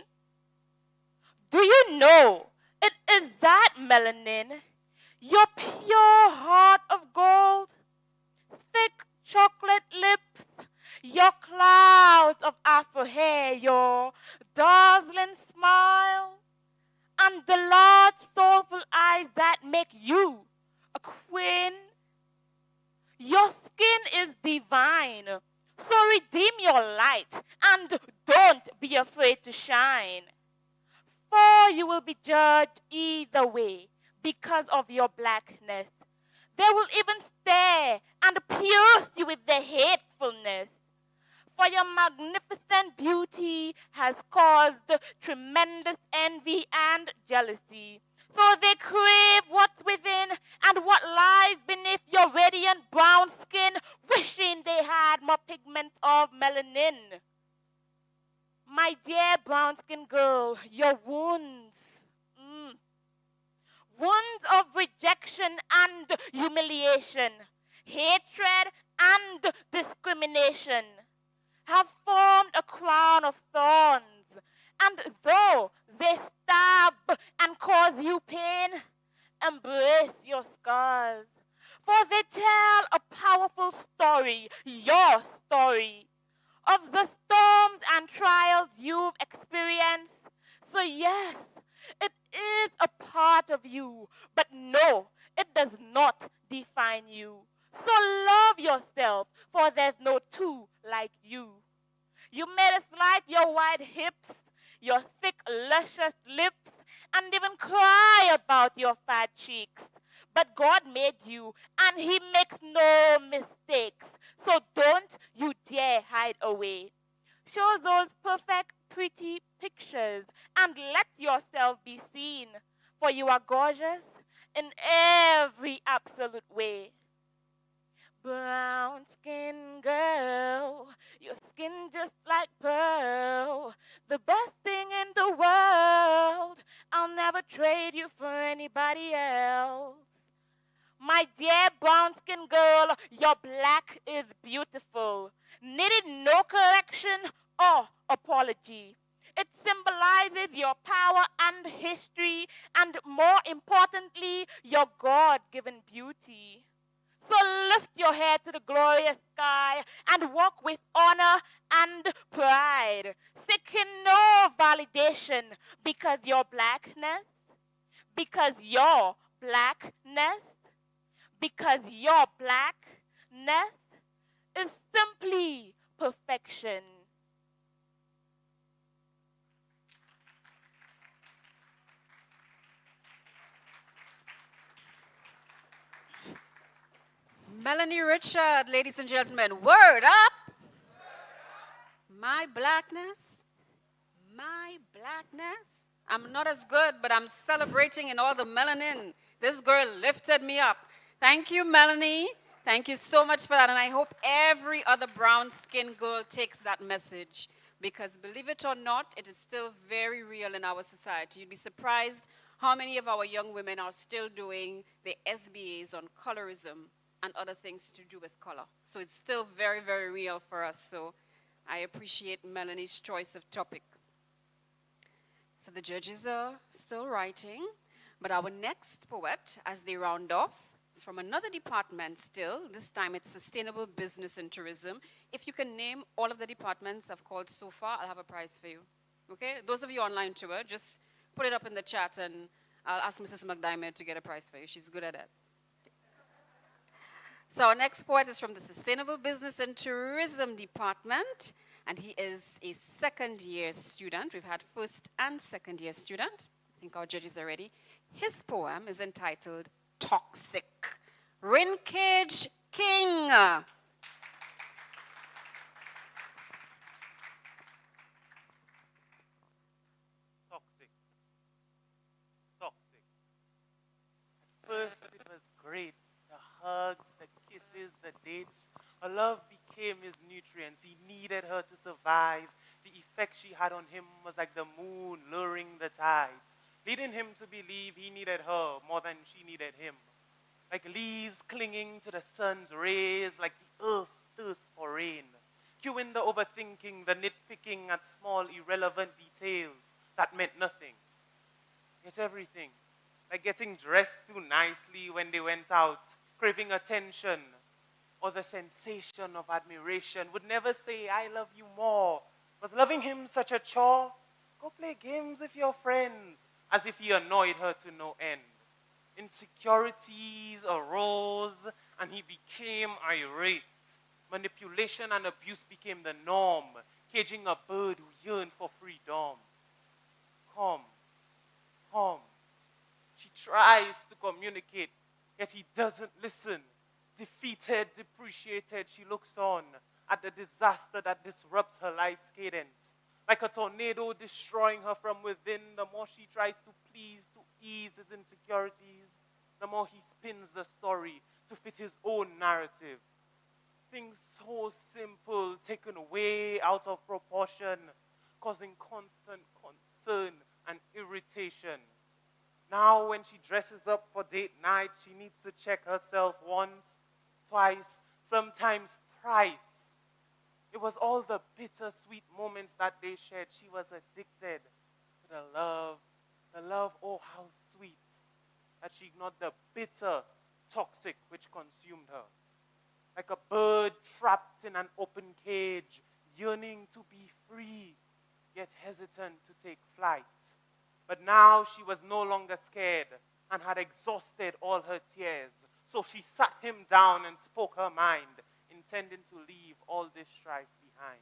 Do you know it is that melanin, your pure heart of gold, thick chocolate lips, your clouds of afro hair, your dazzling smile, and the large soulful eyes that make you a queen? Your skin is divine, so redeem your light and don't be afraid to shine. For you will be judged either way because of your blackness. They will even stare and pierce you with their hatefulness. For your magnificent beauty has caused tremendous envy and jealousy. So they crave what's within and what lies beneath your radiant brown skin, wishing they had more pigment of melanin. My dear brown skin girl, your wounds, wounds of rejection and humiliation, hatred and discrimination, have formed a crown of thorns. And though they stab and cause you pain, embrace your scars. For they tell a powerful story, your story, of the storms and trials you've experienced. So yes, it is a part of you, but no, it does not define you. So love yourself, for there's no two like you. You made us like your wide hips, your thick, luscious lips, and even cry about your fat cheeks. But God made you, and He makes no mistakes. So don't you dare hide away. Show those perfect, pretty pictures, and let yourself be seen. For you are gorgeous in every absolute way. Brown skin girl, your skin just like pearl, the best thing in the world. I'll never trade you for anybody else. My dear brown skin girl, your black is beautiful, needed no correction or apology. It symbolizes your power and history, and more importantly, your God-given beauty. So lift your head to the glorious sky and walk with honor and pride. seeking no validation because your blackness, because your blackness, because your blackness is simply perfection. Melanie Richard, ladies and gentlemen, word up! My blackness, my blackness. I'm not as good, but I'm celebrating in all the melanin. This girl lifted me up. Thank you, Melanie. Thank you so much for that. And I hope every other brown-skinned girl takes that message. Because believe it or not, it is still very real in our society. You'd be surprised how many of our young women are still doing the SBAs on colorism and other things to do with color. So it's still very, very real for us. So I appreciate Melanie's choice of topic. So the judges are still writing, but our next poet, as they round off, is from another department still. This time it's Sustainable Business and Tourism. If you can name all of the departments I've called so far, I'll have a prize for you. Okay? Those of you online too, just put it up in the chat and I'll ask Mrs. McDiamond to get a prize for you. She's good at that. So our next poet is from the Sustainable Business and Tourism Department, and he is a second-year student. We've had first and second-year student. I think our judges are ready. His poem is entitled Toxic. Rinkage King. Toxic. Toxic. At first, it was great. The hugs, the kisses, the dates. Her love became his nutrients. He needed her to survive. The effect she had on him was like the moon luring the tides, leading him to believe he needed her more than she needed him. Like leaves clinging to the sun's rays, like the earth's thirst for rain. Cueing the overthinking, the nitpicking at small irrelevant details that meant nothing. Yet everything. Like getting dressed too nicely when they went out, craving attention, or the sensation of admiration. Would never say, I love you more. Was loving him such a chore? Go play games with your friends, as if he annoyed her to no end. Insecurities arose, and he became irate. Manipulation and abuse became the norm, caging a bird who yearned for freedom. Come, come. She tries to communicate, yet he doesn't listen. Defeated, depreciated, she looks on at the disaster that disrupts her life's cadence. Like a tornado destroying her from within, the more she tries to please, to ease his insecurities, the more he spins the story to fit his own narrative. Things so simple taken way out of proportion, causing constant concern and irritation. Now when she dresses up for date night, she needs to check herself once, twice, sometimes thrice. It was all the bittersweet moments that they shared. She was addicted to the love, oh how sweet, that she ignored the bitter, toxic which consumed her. Like a bird trapped in an open cage, yearning to be free, yet hesitant to take flight. But now she was no longer scared and had exhausted all her tears. So she sat him down and spoke her mind, intending to leave all this strife behind.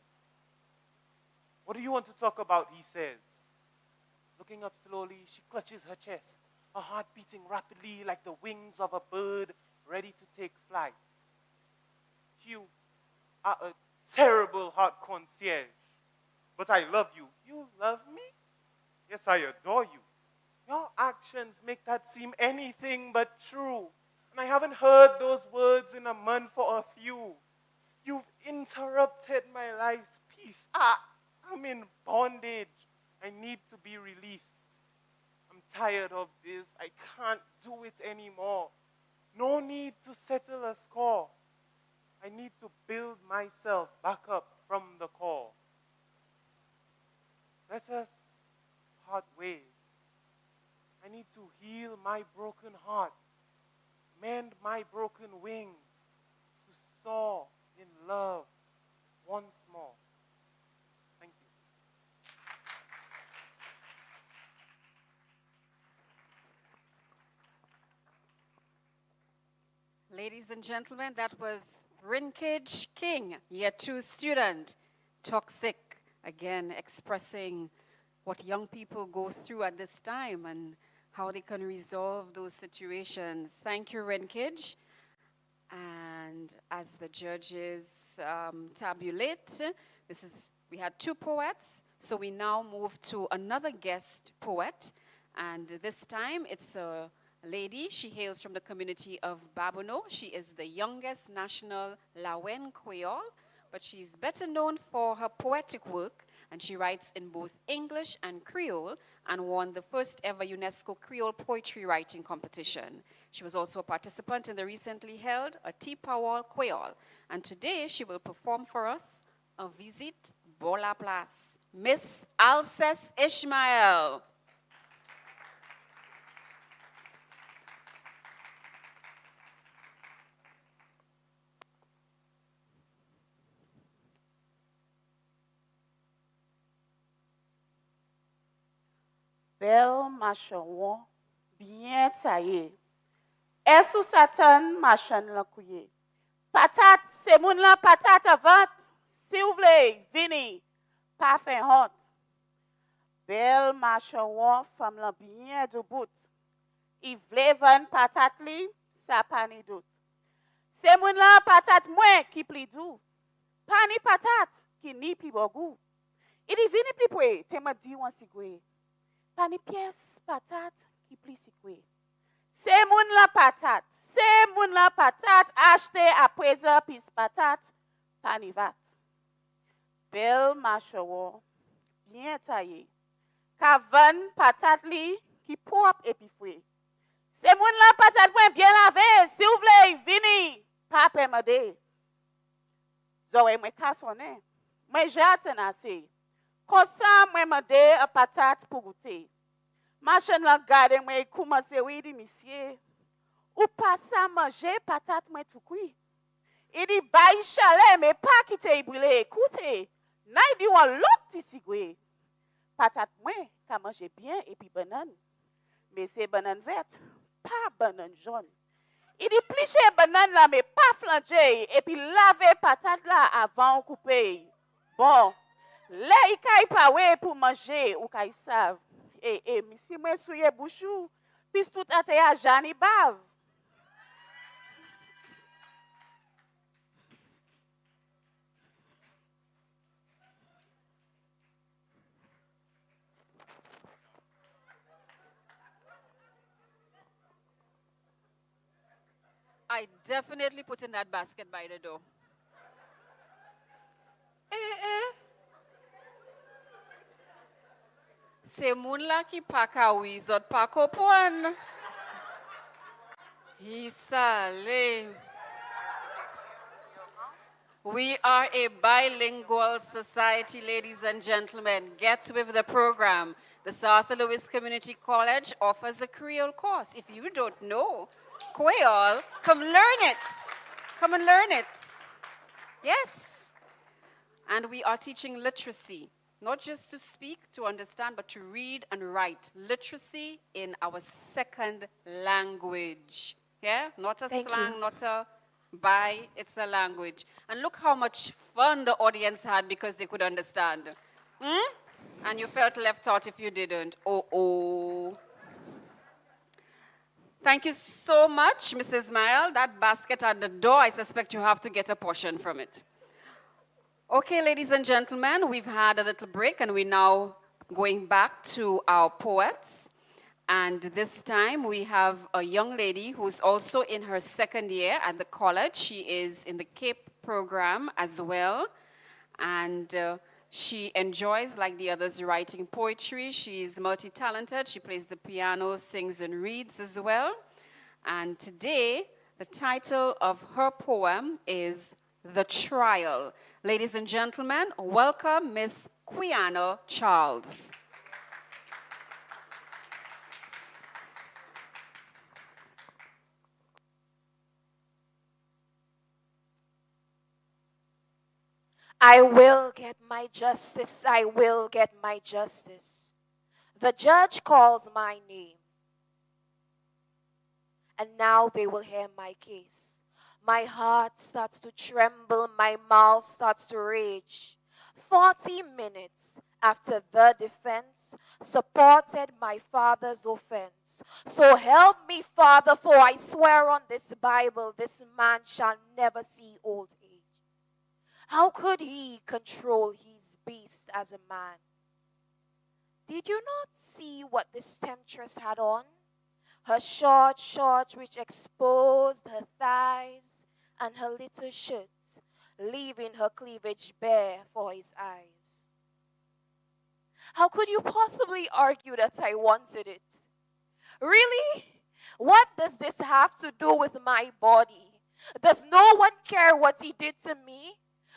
What do you want to talk about, he says. Looking up slowly, she clutches her chest, her heart beating rapidly like the wings of a bird ready to take flight. You are a terrible heart concierge, but I love you. You love me? Yes, I adore you. Your actions make that seem anything but true. And I haven't heard those words in a month or a few. You've interrupted my life's peace. I'm in bondage. I need to be released. I'm tired of this. I can't do it anymore. No need to settle a score. I need to build myself back up from the core. Let us part ways. I need to heal my broken heart, mend my broken wings, to soar in love once more. Thank you. Ladies and gentlemen, that was Rinkage King, Year 2 student, Toxic, again expressing what young people go through at this time and how they can resolve those situations. Thank you, Rinkage. And as the judges tabulate, we had 2 poets, so we now move to another guest poet, and this time it's a lady. She hails from the community of Babono. She is the youngest national Lawen Creole, but she's better known for her poetic work, and she writes in both English and Creole and won the first ever UNESCO Creole poetry writing competition. She was also a participant in the recently held a Tipawal Creole, and today she will perform for us a Visite Bola Place. Miss Alces Ishmael. Bel machan bien taillé. Et sous Satan machan la couillé. Patate, c'est moun la patate avant. Si vous voulez, vini, pas fin honte. Bel machan femme la bien de bout. Il vle van patate li, ça pas ni doute. C'est moun la patate moins qui pli doux. Pas ni patate qui ni pli bon goût. Il dit vini pli poué, te ma di wan sigwe. Pas ni pièce patate qui pli sigwe. C'est moun la patate. C'est moun la patate acheté à présent pis patate pas ni vat. Bel machawo bien taillé. Kavan patate li qui propre et puis foué. C'est moun la patate bien lavé, si vous voulez vini, pas permade. Zoé moi cassonné. Moi j'attends assez. Comme ça moi made a patate pour goûter. Machin la garde moi commence oui dit monsieur. Ou pas ça manger patate moi tout cuit. Il dit bail chalet mais pas quitter brûler. Écoutez, n'a dit on l'autre ici gwe. Patate moi qu'a manger bien et puis banane. Mais c'est banane verte, pas banane jaune. Il dit plicher banane là mais pas flanger et puis laver patate là avant couper. Bon, là il caille pas ouais pour manger ou caille savent. Et monsieur moi souiller bouchou, puis tout à terre Jani bave. I definitely put in that basket by the door. C'est moun la ki pa ka oui, zot pa kopon. Hisale. We are a bilingual society, ladies and gentlemen. Get with the program. The South Louis Community College offers a Creole course. If you don't know Creole, come learn it. Come and learn it. Yes. And we are teaching literacy. Not just to speak, to understand, but to read and write. Literacy in our second language. Yeah? Not a slang, not a by, it's a language. And look how much fun the audience had because they could understand. And you felt left out if you didn't. Oh. Thank you so much, Mrs. Mael. That basket at the door, I suspect you have to get a portion from it. Okay, ladies and gentlemen, we've had a little break and we're now going back to our poets. And this time we have a young lady who's also in her second year at the college. She is in the CAPE program as well. And she enjoys, like the others, writing poetry. She's multi-talented. She plays the piano, sings and reads as well. And today, the title of her poem is The Trial. Ladies and gentlemen, welcome Miss Quiana Charles. I will get my justice, I will get my justice. The judge calls my name. And now they will hear my case. My heart starts to tremble, my mouth starts to rage. 40 minutes after the defense supported my father's offense. So help me, Father, for I swear on this Bible, this man shall never see old age. How could he control his beast as a man? Did you not see what this temptress had on? Her short shorts which exposed her thighs and her little shirt, leaving her cleavage bare for his eyes. How could you possibly argue that I wanted it? Really? What does this have to do with my body? Does no one care what he did to me?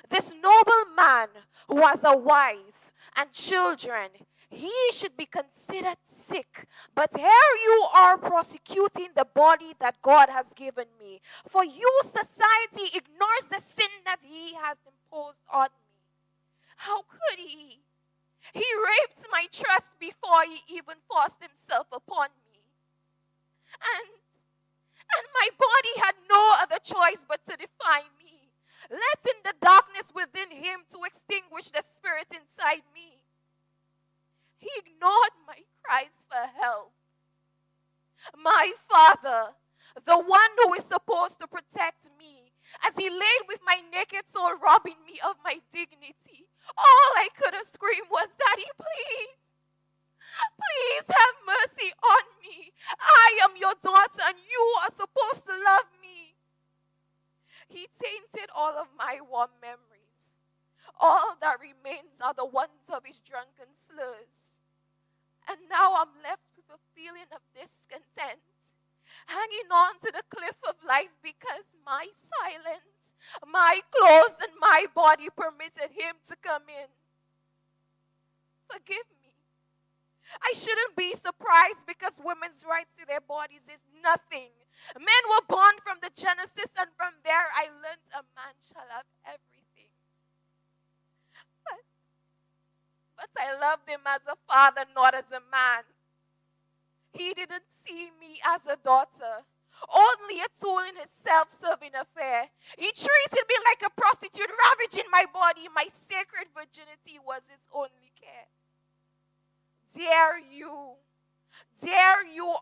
This noble man who has a wife and children, he should be considered sick. But here you are prosecuting the body that God has given me. For you, society ignores the sin that he has imposed on me. How could he? He raped my trust before he even forced himself upon me. And my body had no other choice but to defy me, letting the darkness within him to extinguish the spirit inside me. He ignored my cries for help. My father, the one who is supposed to protect me, as he laid with my naked soul, robbing me of my dignity, all I could have screamed was, "Daddy, please, please have mercy on me. I am your daughter and you are supposed to love me." He tainted all of my warm memories. All that remains are the ones of his drunken slurs. And now I'm left with a feeling of discontent, hanging on to the cliff of life because my silence, my clothes, and my body permitted him to come in. Forgive me. I shouldn't be surprised because women's rights to their bodies is nothing. Men were born from the Genesis, and from there I learned a man shall have everything. But I loved him as a father, not as a man. He didn't see me as a daughter, only a tool in his self-serving affair. He treated me like a prostitute, ravaging my body. My sacred virginity was his only care. Dare you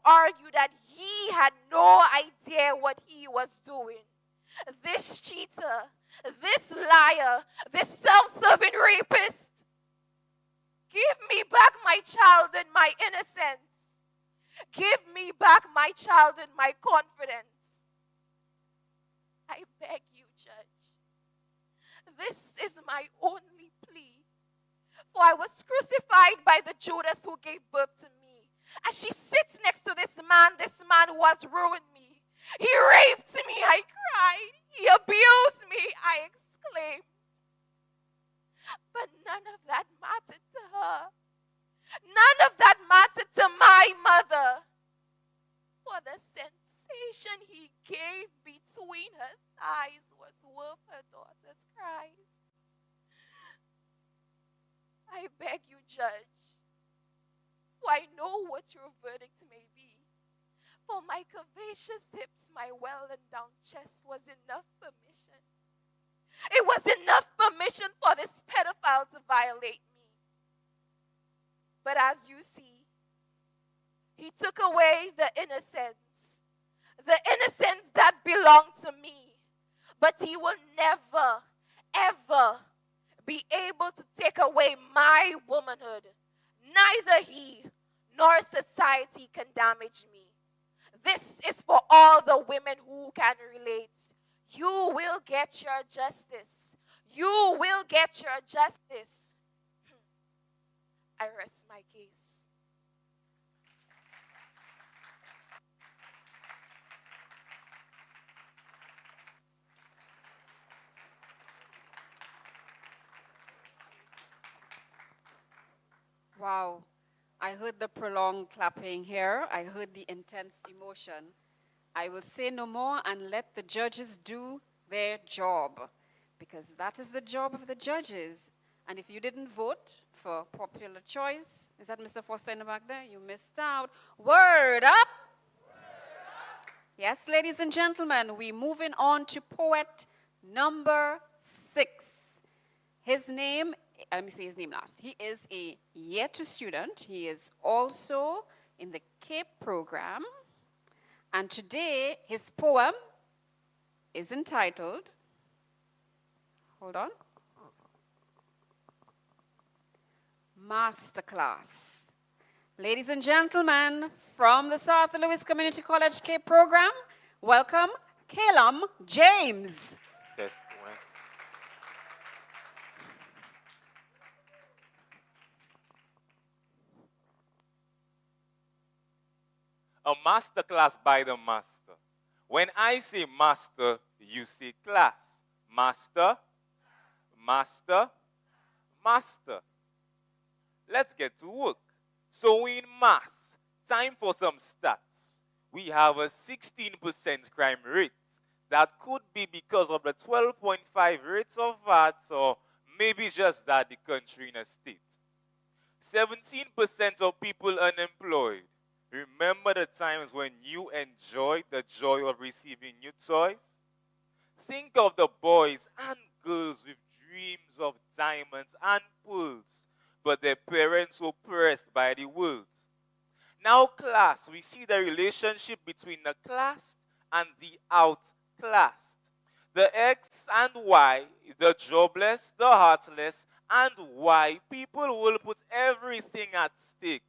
argue that he had no idea what he was doing? This cheater, this liar, this self-serving rapist. Give me back my child and my innocence. Give me back my child and my confidence. I beg you, Judge. This is my only plea. For I was crucified by the Judas who gave birth to me. As she sits next to this man who has ruined me. He raped me, I cried. He abused me, I exclaimed. But none of that mattered to her. None of that mattered to my mother. For the sensation he gave between her thighs was worth her daughter's cries. I beg you, Judge, for I know what your verdict may be. For my curvaceous hips, my well-endowed chest was enough permission. It was enough permission for this pedophile to violate me. But as you see, he took away the innocence that belonged to me. But he will never, ever be able to take away my womanhood. Neither he nor society can damage me. This is for all the women who can relate. You will get your justice. You will get your justice. I rest my case. Wow. I heard the prolonged clapping here. I heard the intense emotion. I will say no more and let the judges do their job, because that is the job of the judges. And if you didn't vote for popular choice, is that Mr. Foster in the back there? You missed out. Word up! Yes, ladies and gentlemen, we're moving on to poet number 6. His name, let me say his name last. He is a year 2 student. He is also in the CAPE program. And today, his poem is entitled, hold on, Masterclass. Ladies and gentlemen, from the South Louis Community College Cape program, welcome Calum James. A masterclass by the master. When I say master, you say class. Master, master, master. Let's get to work. So in maths, time for some stats. We have a 16% crime rate. That could be because of the 12.5 rates of VAT, or maybe just that the country in a state. 17% of people unemployed. Remember the times when you enjoyed the joy of receiving new toys? Think of the boys and girls with dreams of diamonds and pearls, but their parents were oppressed by the world. Now, class, we see the relationship between the classed and the outclassed. The X and Y, the jobless, the heartless, and why people will put everything at stake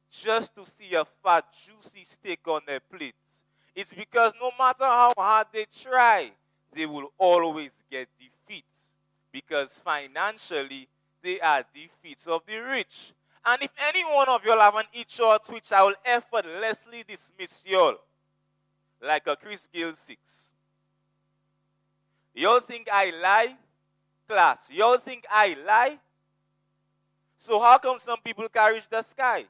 just to see a fat, juicy steak on their plates. It's because no matter how hard they try, they will always get defeats. Because financially, they are defeats of the rich. And if any one of y'all have an itch or a twitch, I will effortlessly dismiss y'all. Like a Chris Gale 6. Y'all think I lie? Class, y'all think I lie? So how come some people can reach the sky?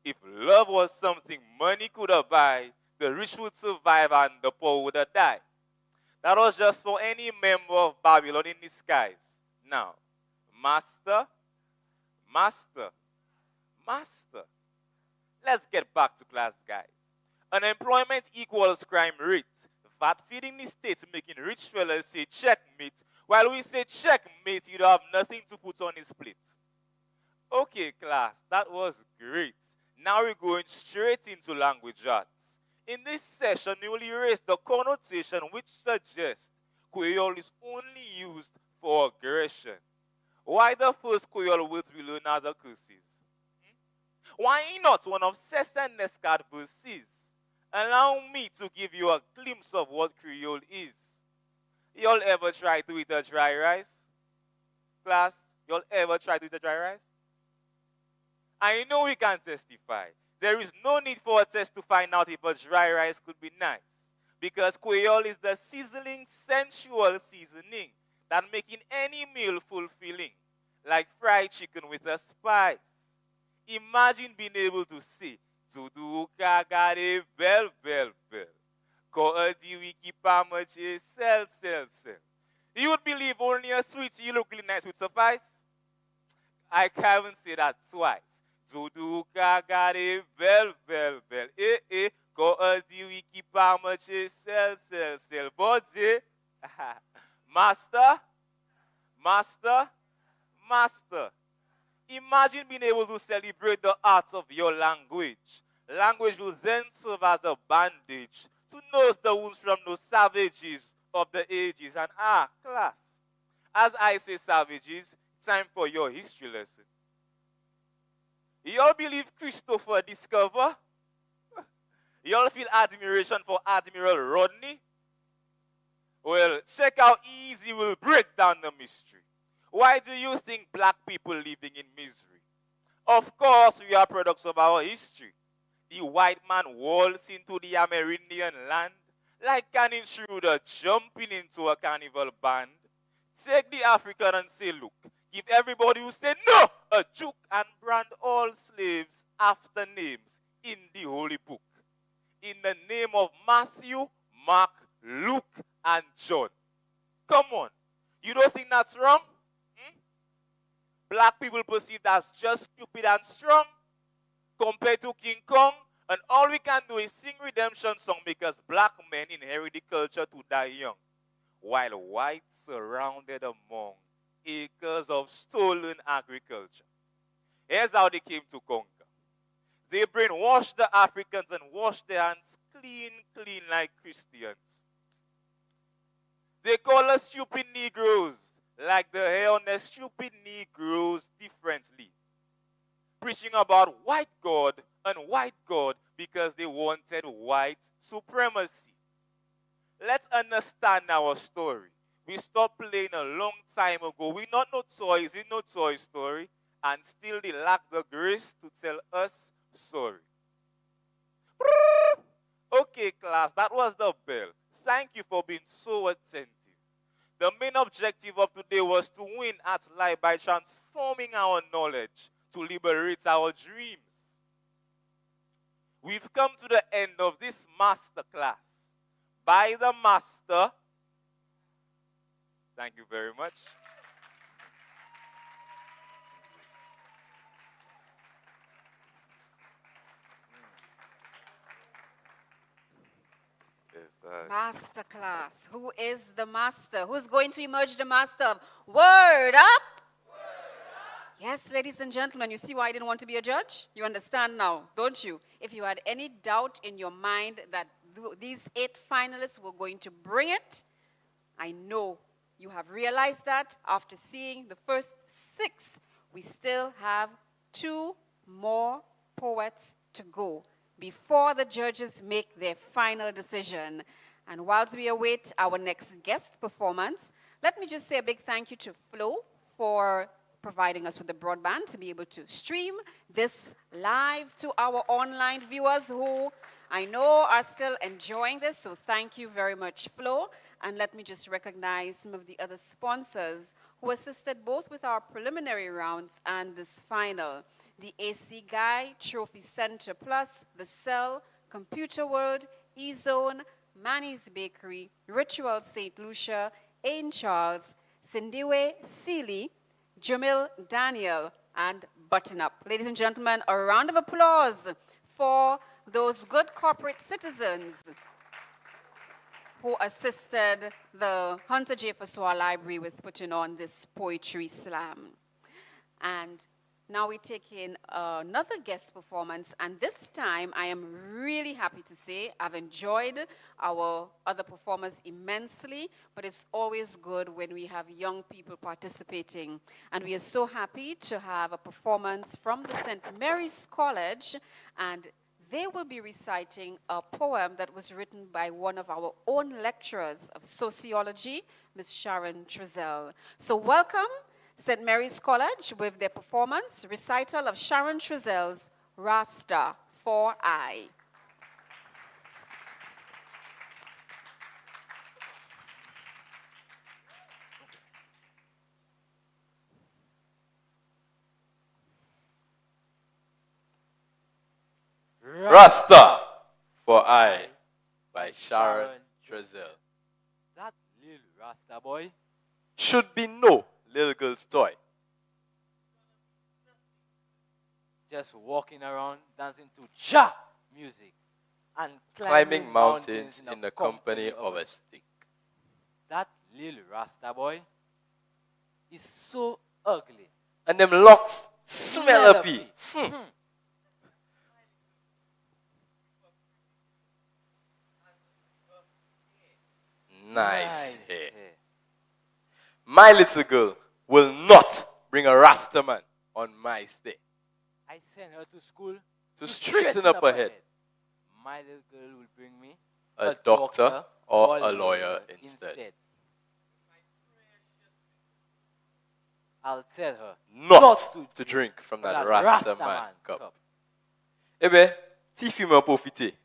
If love was something money could have buy, the rich would survive and the poor would have died. That was just for any member of Babylon in disguise. Now, master, master, master. Let's get back to class, guys. Unemployment equals crime rate. VAT feeding the state making rich fellas say checkmate, while we say checkmate, you don't have nothing to put on his plate. Okay, class, that was great. Now we're going straight into language arts. In this session, we will erase the connotation which suggests Creole is only used for aggression. Why the first Creole words we learn are the curses? Why not one of Cesar Nescad verses? Allow me to give you a glimpse of what Creole is. Y'all ever try to eat a dry rice? Class, y'all ever try to eat a dry rice? I know we can testify. There is no need for a test to find out if a dry rice could be nice. Because Creole is the sizzling, sensual seasoning that making any meal fulfilling. Like fried chicken with a spice. Imagine being able to say, Tudu kagare bel bel bel. Ko adi wiki pamache sell sell sell. You would believe only a sweet you look really nice would suffice? I can't say that twice. Tudu kagare bel bel bel. Ko adi wiki pamache sell sell sell. Bode. Master, master, master. Imagine being able to celebrate the arts of your language. Language will then serve as a bandage to nurse the wounds from those savages of the ages. And class, as I say savages, time for your history lesson. Y'all believe Christopher discovered? Y'all feel admiration for Admiral Rodney? Well, check how easy we'll break down the mystery. Why do you think black people living in misery? Of course, we are products of our history. The white man waltzed into the Amerindian land like an intruder jumping into a carnival band. Take the African and say, look, give everybody who said no a juke and brand all slaves after names in the holy book. In the name of Matthew, Mark, Luke, and John. Come on. You don't think that's wrong? Black people perceived as just stupid and strong compared to King Kong, And all we can do is sing redemption song because black men inherit the culture to die young, while whites surrounded among acres of stolen agriculture. Here's how they came to conquer. They brainwashed the Africans and washed their hands clean, clean like Christians. They call us stupid Negroes, like the hair on their stupid knee grows differently. Preaching about white God and white God because they wanted white supremacy. Let's understand our story. We stopped playing a long time ago. We not no toys in no Toy Story, and still they lack the grace to tell us sorry. Okay, class, that was the bell. Thank you for being so attentive. The main objective of today was to win at life by transforming our knowledge to liberate our dreams. We've come to the end of this master class. By the master. Thank you very much. Master class. Who is the master? Who's going to emerge the master of Word Up? Yes, ladies and gentlemen, you see why I didn't want to be a judge? You understand now, don't you? If you had any doubt in your mind that these 8 finalists were going to bring it, I know you have realized that after seeing the first 6. We still have 2 more poets to go before the judges make their final decision. And whilst we await our next guest performance, let me just say a big thank you to Flo for providing us with the broadband to be able to stream this live to our online viewers who I know are still enjoying this. So thank you very much, Flo. And let me just recognize some of the other sponsors who assisted both with our preliminary rounds and this final. The AC Guy, Trophy Center Plus, The Cell, Computer World, E-Zone, Manny's Bakery, Ritual St. Lucia, Ain Charles, Sindiwe Seeley, Jamil Daniel, and Button Up. Ladies and gentlemen, a round of applause for those good corporate citizens who assisted the Hunter J. François Library with putting on this poetry slam. And now we take in another guest performance, and this time I am really happy to say I've enjoyed our other performers immensely, but it's always good when we have young people participating. And we are so happy to have a performance from the St. Mary's College, and they will be reciting a poem that was written by one of our own lecturers of sociology, Ms. Sharon Trezell. So welcome, St. Mary's College, with their performance, recital of Sharon Trezell's Rasta for I. Rasta for I by Sharon Trezell. That little Rasta boy Should be no little girl's toy. just walking around dancing to Jah music and Climbing mountains in the company of a stick. That little Rasta boy is so ugly. And them locks smell a pee. Nice hair. My little girl will not bring a Rasta man on my stay. I sent her to school To straighten up her head. My little girl will bring me A doctor or a lawyer instead. I'll tell her Not to drink from that Rasta man cup. Ebe, tifi me profite.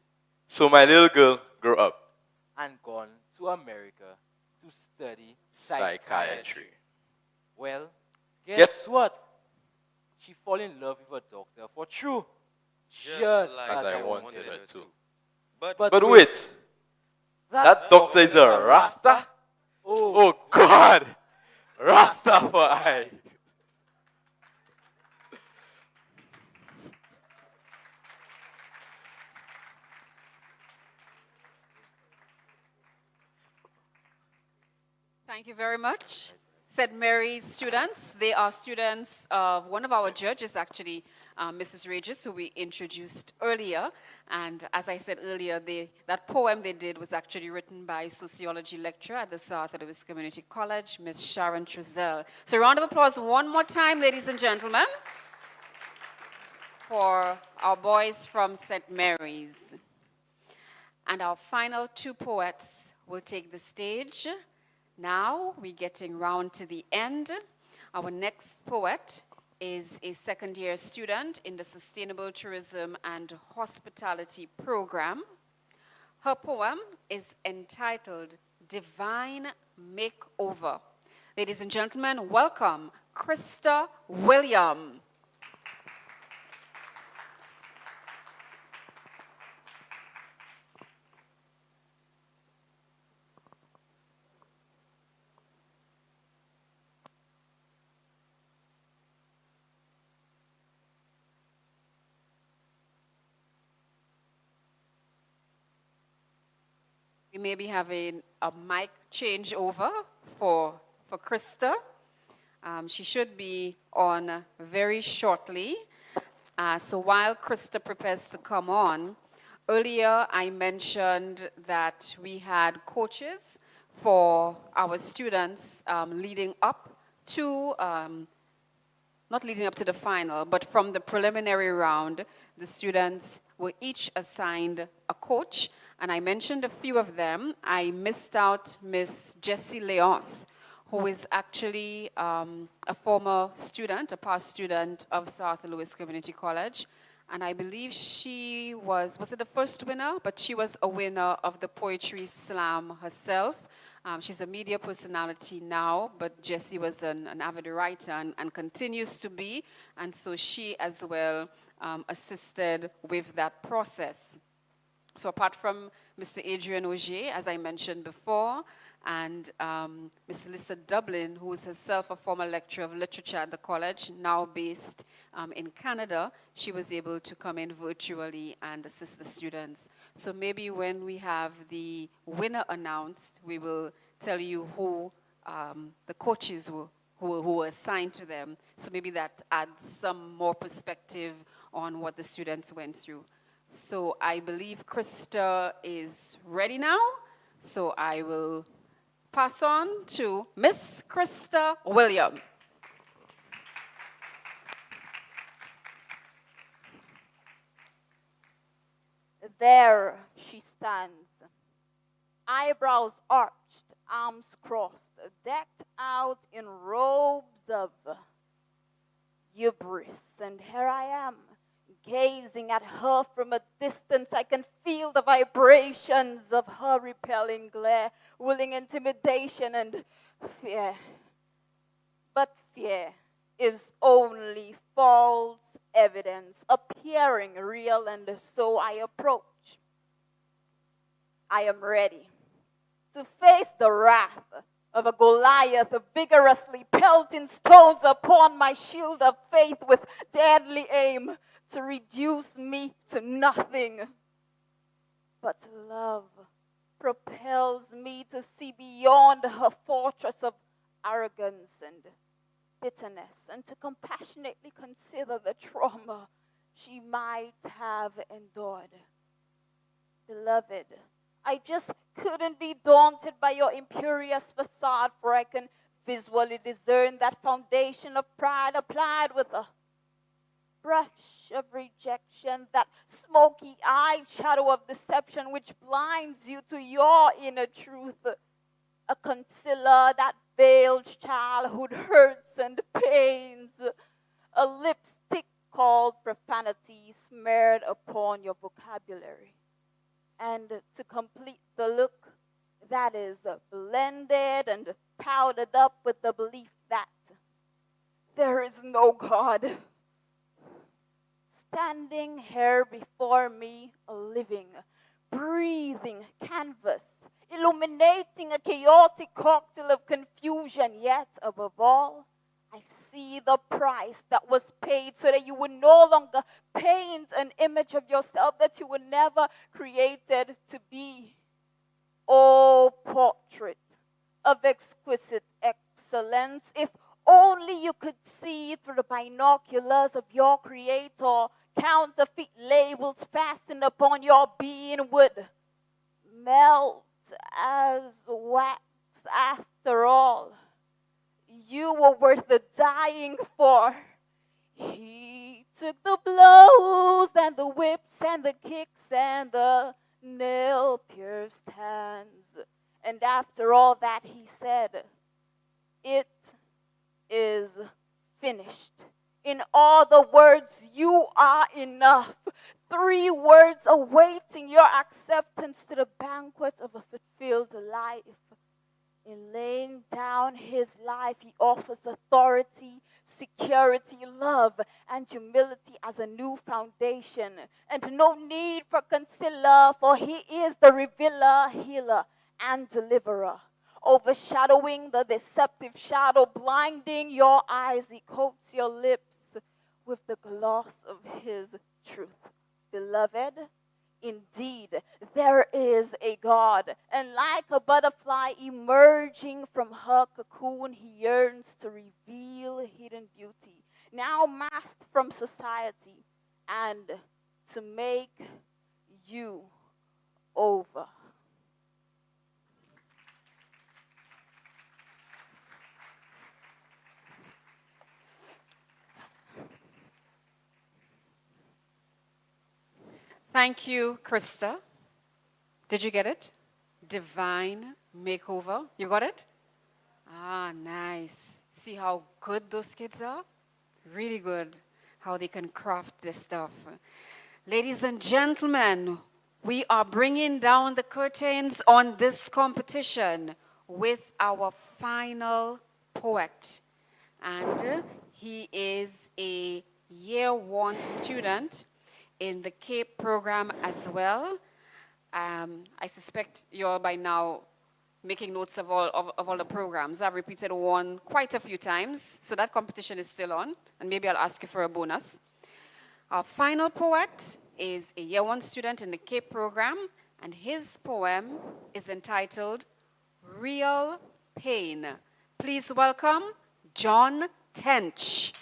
So my little girl grow up. And gone to America to study Psychiatry. Well, guess what? She fall in love with a doctor for true. Just As I wanted her to. But But wait, that doctor is a Rasta? Oh God! Rasta for I. Thank you very much. St. Mary's students, they are students of one of our judges, actually, Mrs. Regis, who we introduced earlier. And as I said earlier, that poem they did was actually written by sociology lecturer at the South Louis Community College, Miss Sharon Trezell. So a round of applause one more time, ladies and gentlemen, for our boys from St. Mary's. And our final two poets will take the stage. Now we're getting round to the end. Our next poet is a second-year student in the Sustainable Tourism and Hospitality Program. Her poem is entitled Divine Makeover. Ladies and gentlemen, welcome Krista William. We may be having a mic changeover for Krista. She should be on very shortly. So while Krista prepares to come on, earlier I mentioned that we had coaches for our students leading up to, not leading up to the final, but from the preliminary round, the students were each assigned a coach. And I mentioned a few of them. I missed out Miss Jessie Leonce, who is actually a former student, a past student of South Louis Community College. And I believe she was it the first winner? But she was a winner of the Poetry Slam herself. She's a media personality now, but Jessie was an avid writer and continues to be. And so she as well assisted with that process. So apart from Mr. Adrian Auger, as I mentioned before, and Ms. Lisa Dublin, who is herself a former lecturer of literature at the college, now based in Canada, she was able to come in virtually and assist the students. So maybe when we have the winner announced, we will tell you who the coaches who were assigned to them. So maybe that adds some more perspective on what the students went through. So I believe Krista is ready now. So I will pass on to Miss Krista William. There she stands, eyebrows arched, arms crossed, decked out in robes of hubris. And here I am, gazing at her from a distance. I can feel the vibrations of her repelling glare, willing intimidation and fear. But fear is only false evidence, appearing real, and so I approach. I am ready to face the wrath of a Goliath, vigorously pelting stones upon my shield of faith with deadly aim, to reduce me to nothing. But love propels me to see beyond her fortress of arrogance and bitterness, and to compassionately consider the trauma she might have endured. Beloved, I just couldn't be daunted by your imperious facade, for I can visually discern that foundation of pride applied with a brush of rejection, that smoky-eyed shadow of deception which blinds you to your inner truth, a concealer that veils childhood hurts and pains, a lipstick called profanity smeared upon your vocabulary. And to complete the look, that is blended and powdered up with the belief that there is no God. Standing here before me, a living, breathing canvas, illuminating a chaotic cocktail of confusion, yet above all, I see the price that was paid so that you would no longer paint an image of yourself that you were never created to be. Oh, portrait of exquisite excellence. If only you could see through the binoculars of your creator, counterfeit labels fastened upon your being would melt as wax after all. You were worth the dying for. He took the blows and the whips and the kicks and the nail-pierced hands. And after all that he said, it is finished. In all the words, you are enough. 3 words awaiting your acceptance to the banquet of a fulfilled life. In laying down his life, he offers authority, security, love, and humility as a new foundation. And no need for concealer, for he is the revealer, healer, and deliverer. Overshadowing the deceptive shadow, blinding your eyes, he coats your lips with the gloss of his truth. Beloved, indeed, there is a God, and like a butterfly emerging from her cocoon, he yearns to reveal hidden beauty, now masked from society, and to make you over. Thank you, Krista. Did you get it? Divine makeover. You got it? Ah, nice. See how good those kids are? Really good. How they can craft this stuff. Ladies and gentlemen, we are bringing down the curtains on this competition with our final poet. And he is a year 1 student in the CAPE program as well. I suspect you're by now making notes of all the programs. I've repeated one quite a few times, so that competition is still on, and maybe I'll ask you for a bonus. Our final poet is a year 1 student in the CAPE program, and his poem is entitled Real Pain. Please welcome John Tench.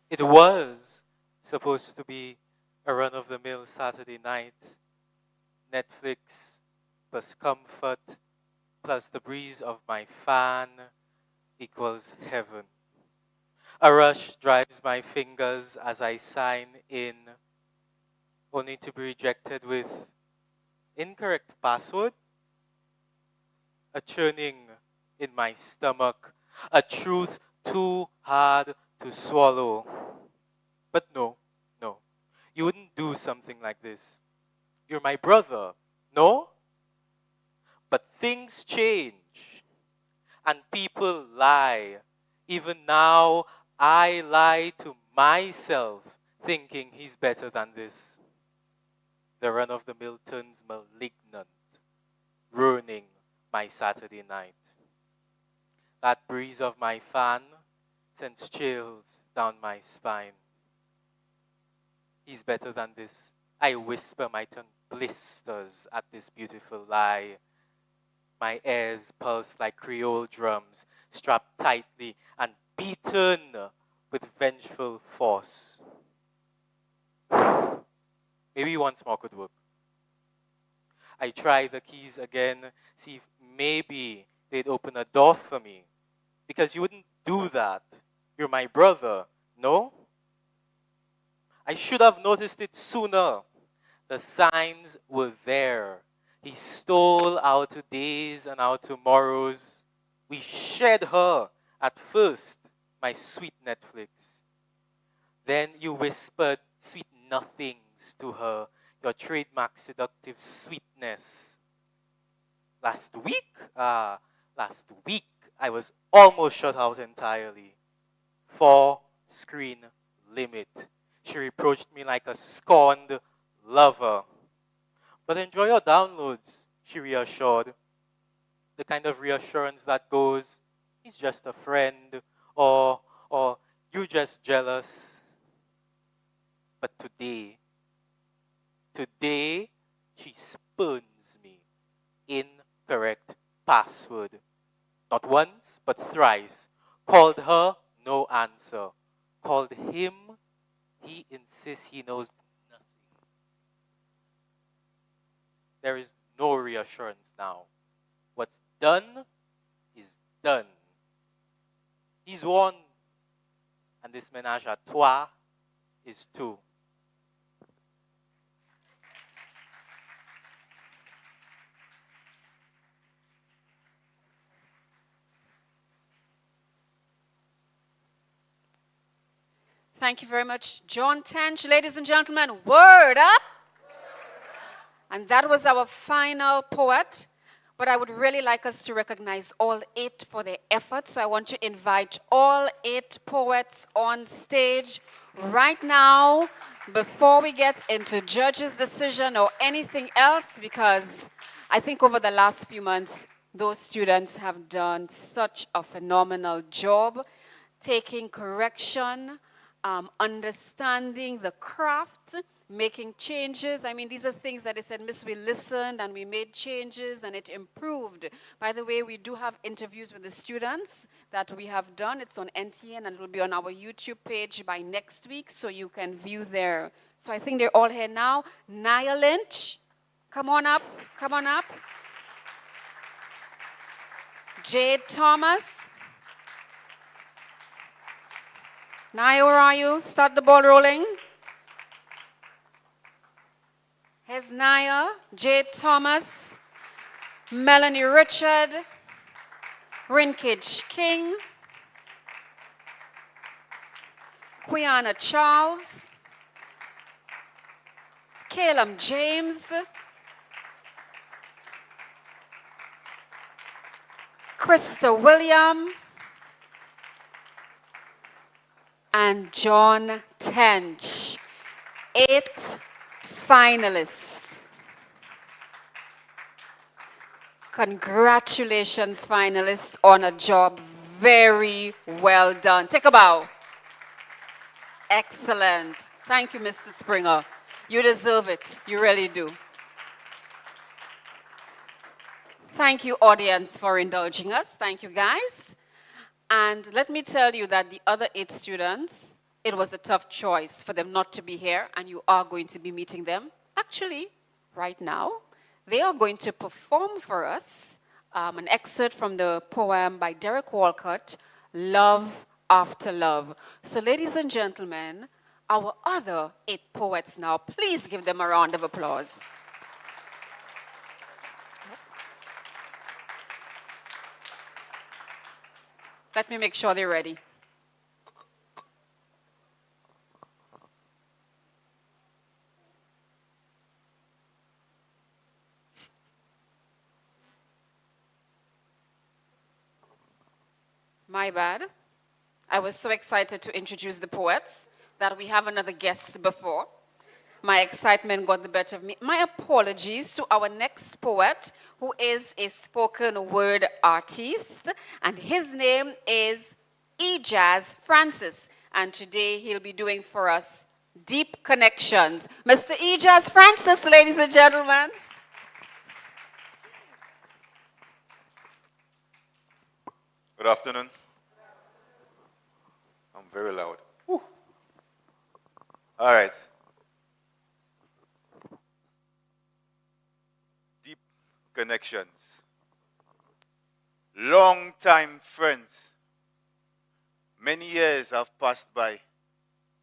It was supposed to be a run-of-the-mill Saturday night. Netflix plus comfort plus the breeze of my fan equals heaven. A rush drives my fingers as I sign in, only to be rejected with incorrect password. A churning in my stomach, a truth too hard to swallow. But no, you wouldn't do something like this. You're my brother, no? But things change, and people lie. Even now, I lie to myself, thinking he's better than this. The run-of-the-mill turns malignant, ruining my Saturday night. That breeze of my fan sends chills down my spine. He's better than this. I whisper, my tongue blisters at this beautiful lie. My ears pulse like Creole drums, strapped tightly and beaten with vengeful force. Maybe once more could work. I try the keys again, see if maybe they'd open a door for me. Because you wouldn't do that. You're my brother, no? I should have noticed it sooner. The signs were there. He stole our todays and our tomorrows. We shared her at first, my sweet Netflix. Then you whispered sweet nothings to her, your trademark seductive sweetness. Last week I was almost shut out entirely. 4-screen limit. She reproached me like a scorned lover. But enjoy your downloads, she reassured. The kind of reassurance that goes, he's just a friend, or you're just jealous. But today, she spurns me. Incorrect password. Not once, but thrice. Called her, no answer. Called him, he insists he knows nothing. There is no reassurance now. What's done is done. He's won. And this ménage à trois is two. Thank you very much, John Tench. Ladies and gentlemen, word up. And that was our final poet. But I would really like us to recognize all 8 for their efforts. So I want to invite all 8 poets on stage right now before we get into judges' decision or anything else, because I think over the last few months, those students have done such a phenomenal job taking correction, understanding the craft, making changes. I mean, these are things that they said, Miss, we listened and we made changes and it improved. By the way, we do have interviews with the students that we have done. It's on NTN and it will be on our YouTube page by next week, so you can view there. So I think they're all here now. Nia Lynch, come on up, come on up. Jade Thomas. Nia, where are you? Start the ball rolling. Here's Nia, Jade Thomas, Melanie Richard, Rinkage King, Quiana Charles, Caleb James, Krista William, and John Tench. 8 finalists. Congratulations, finalists, on a job very well done. Take a bow. Excellent. Thank you, Mr. Springer. You deserve it. You really do. Thank you, audience, for indulging us. Thank you, guys. And let me tell you that the other 8 students, it was a tough choice for them not to be here, and you are going to be meeting them. Actually, right now, they are going to perform for us an excerpt from the poem by Derek Walcott, Love After Love. So ladies and gentlemen, our other 8 poets now, please give them a round of applause. Let me make sure they're ready. My bad. I was so excited to introduce the poets that we have another guest before. My excitement got the better of me. My apologies to our next poet, who is a spoken word artist, and his name is Ejaz Francis. And today he'll be doing for us Deep Connections. Mr. Ejaz Francis, ladies and gentlemen. Good afternoon. I'm very loud. Woo. All right. Deep connections. Long-time friends. Many years have passed by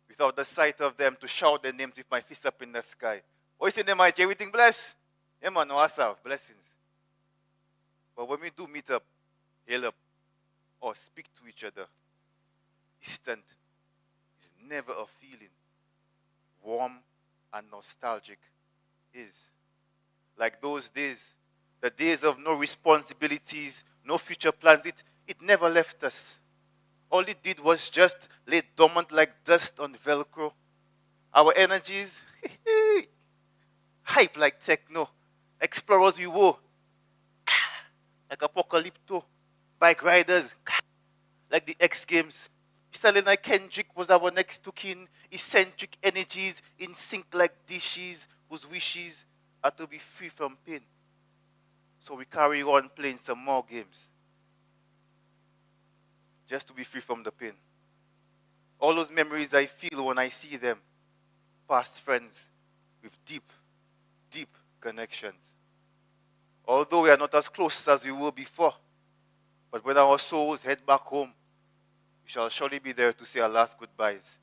without the sight of them to shout their names with my fist up in the sky. Oh, you see them, my everything blessed? Yeah, man, what's up? Blessings. But when we do meet up, hail up, or speak to each other, distant is never a feeling. Warm and nostalgic is. Like those days, the days of no responsibilities, no future plans, it never left us. All it did was just lay dormant like dust on Velcro. Our energies, hype like techno. Explorers we were, like Apocalypto. Bike riders, like the X Games. Mr. Leonard Kendrick was our next to kin, eccentric energies in sync like dishes whose wishes are to be free from pain. So we carry on playing some more games just to be free from the pain. All those memories I feel when I see them, past friends with deep, deep connections. Although we are not as close as we were before, but when our souls head back home, we shall surely be there to say our last goodbyes,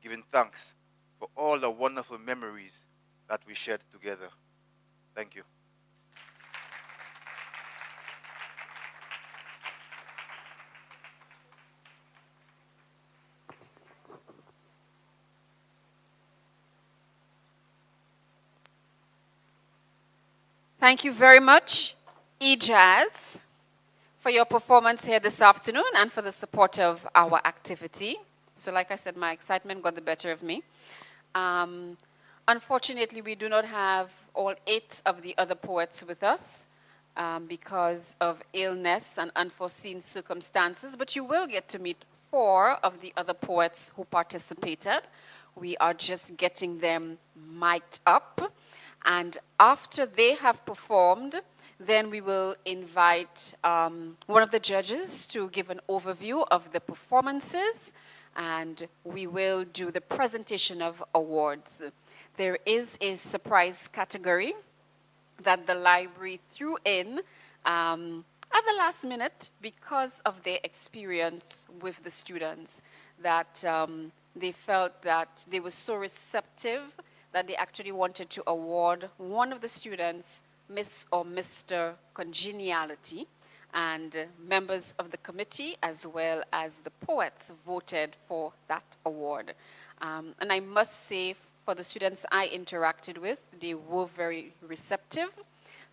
giving thanks for all the wonderful memories that we shared together. Thank you. Thank you very much, E-Jazz, for your performance here this afternoon and for the support of our activity. So like I said, my excitement got the better of me. Unfortunately, we do not have all 8 of the other poets with us because of illness and unforeseen circumstances, but you will get to meet 4 of the other poets who participated. We are just getting them mic'd up. And after they have performed, then we will invite one of the judges to give an overview of the performances, and we will do the presentation of awards. There is a surprise category that the library threw in at the last minute because of their experience with the students, that they felt that they were so receptive that they actually wanted to award one of the students Miss or Mr. Congeniality, and members of the committee as well as the poets voted for that award. And I must say, for the students I interacted with, they were very receptive,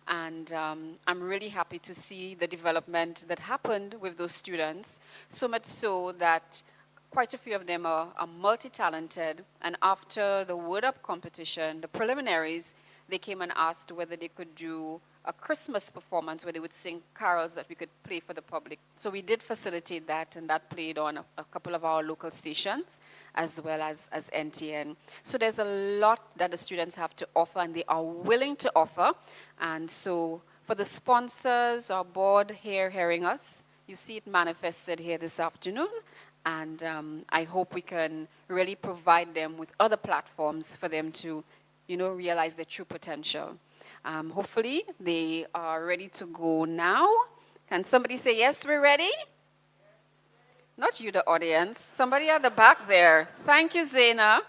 and I'm really happy to see the development that happened with those students, so much so that quite a few of them are multi-talented, and after the WORRRD Up competition, the preliminaries, they came and asked whether they could do a Christmas performance where they would sing carols that we could play for the public. So we did facilitate that, and that played on a couple of our local stations as well as NTN. So there's a lot that the students have to offer, and they are willing to offer. And so for the sponsors, our board here hearing us, you see it manifested here this afternoon. And I hope we can really provide them with other platforms for them to, realize their true potential. Hopefully, they are ready to go now. Can somebody say, yes, we're ready? Not you, the audience. Somebody at the back there. Thank you, Zaina.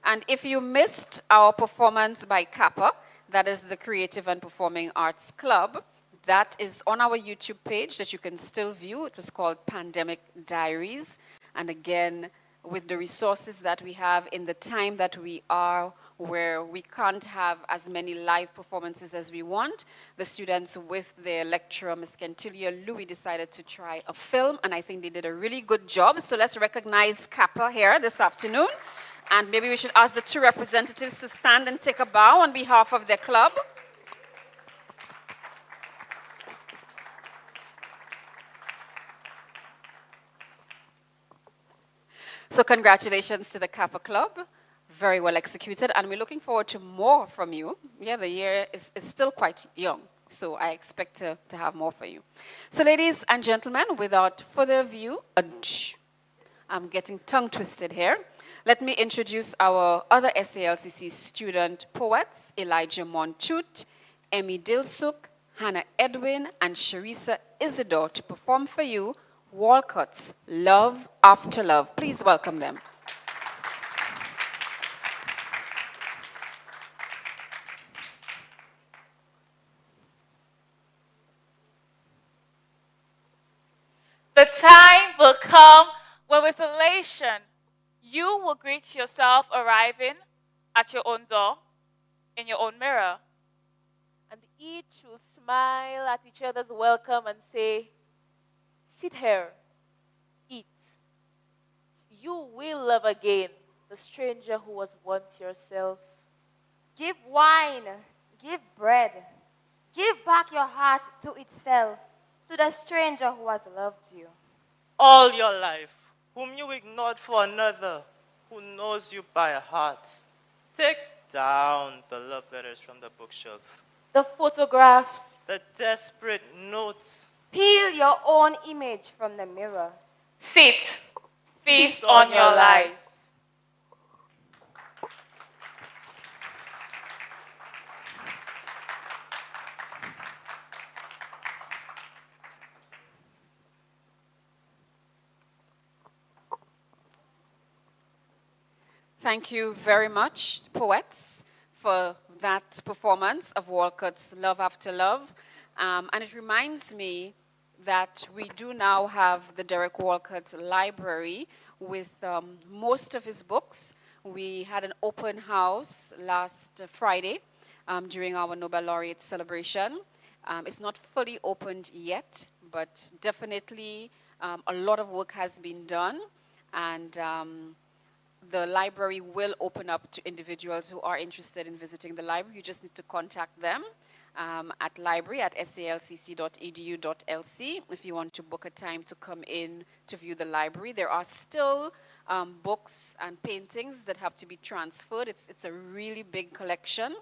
And if you missed our performance by Kappa, that is the Creative and Performing Arts Club, that is on our YouTube page that you can still view. It was called Pandemic Diaries. And again, with the resources that we have in the time that we are, where we can't have as many live performances as we want, the students with their lecturer, Ms. Kentilia Louis, decided to try a film, and I think they did a really good job. So let's recognize Kappa here this afternoon. And maybe we should ask the 2 representatives to stand and take a bow on behalf of their club. So congratulations to the Kappa Club. Very well executed, and we're looking forward to more from you. Yeah, the year is still quite young, so I expect to have more for you. So ladies and gentlemen, without further ado, I'm getting tongue twisted here. Let me introduce our other SALCC student poets, Elijah Montoot, Emmy Dilsuk, Hannah Edwin, and Sharissa Isidore, to perform for you Walcott's Love After Love. Please welcome them. The time will come when with elation you will greet yourself arriving at your own door, in your own mirror. And each will smile at each other's welcome and say, sit here, eat. You will love again the stranger who was once yourself. Give wine, give bread, give back your heart to itself, to the stranger who has loved you. All your life, whom you ignored for another, who knows you by heart. Take down the love letters from the bookshelf. The photographs. The desperate notes. Peel your own image from the mirror. Sit. Feast on your life. Thank you very much, poets, for that performance of Walcott's Love After Love. And it reminds me that we do now have the Derek Walcott Library with most of his books. We had an open house last Friday during our Nobel Laureate celebration. It's not fully opened yet, but definitely a lot of work has been done. And the library will open up to individuals who are interested in visiting the library. You just need to contact them at library@salcc.edu.lc if you want to book a time to come in to view the library. There are still books and paintings that have to be transferred. It's a really big collection.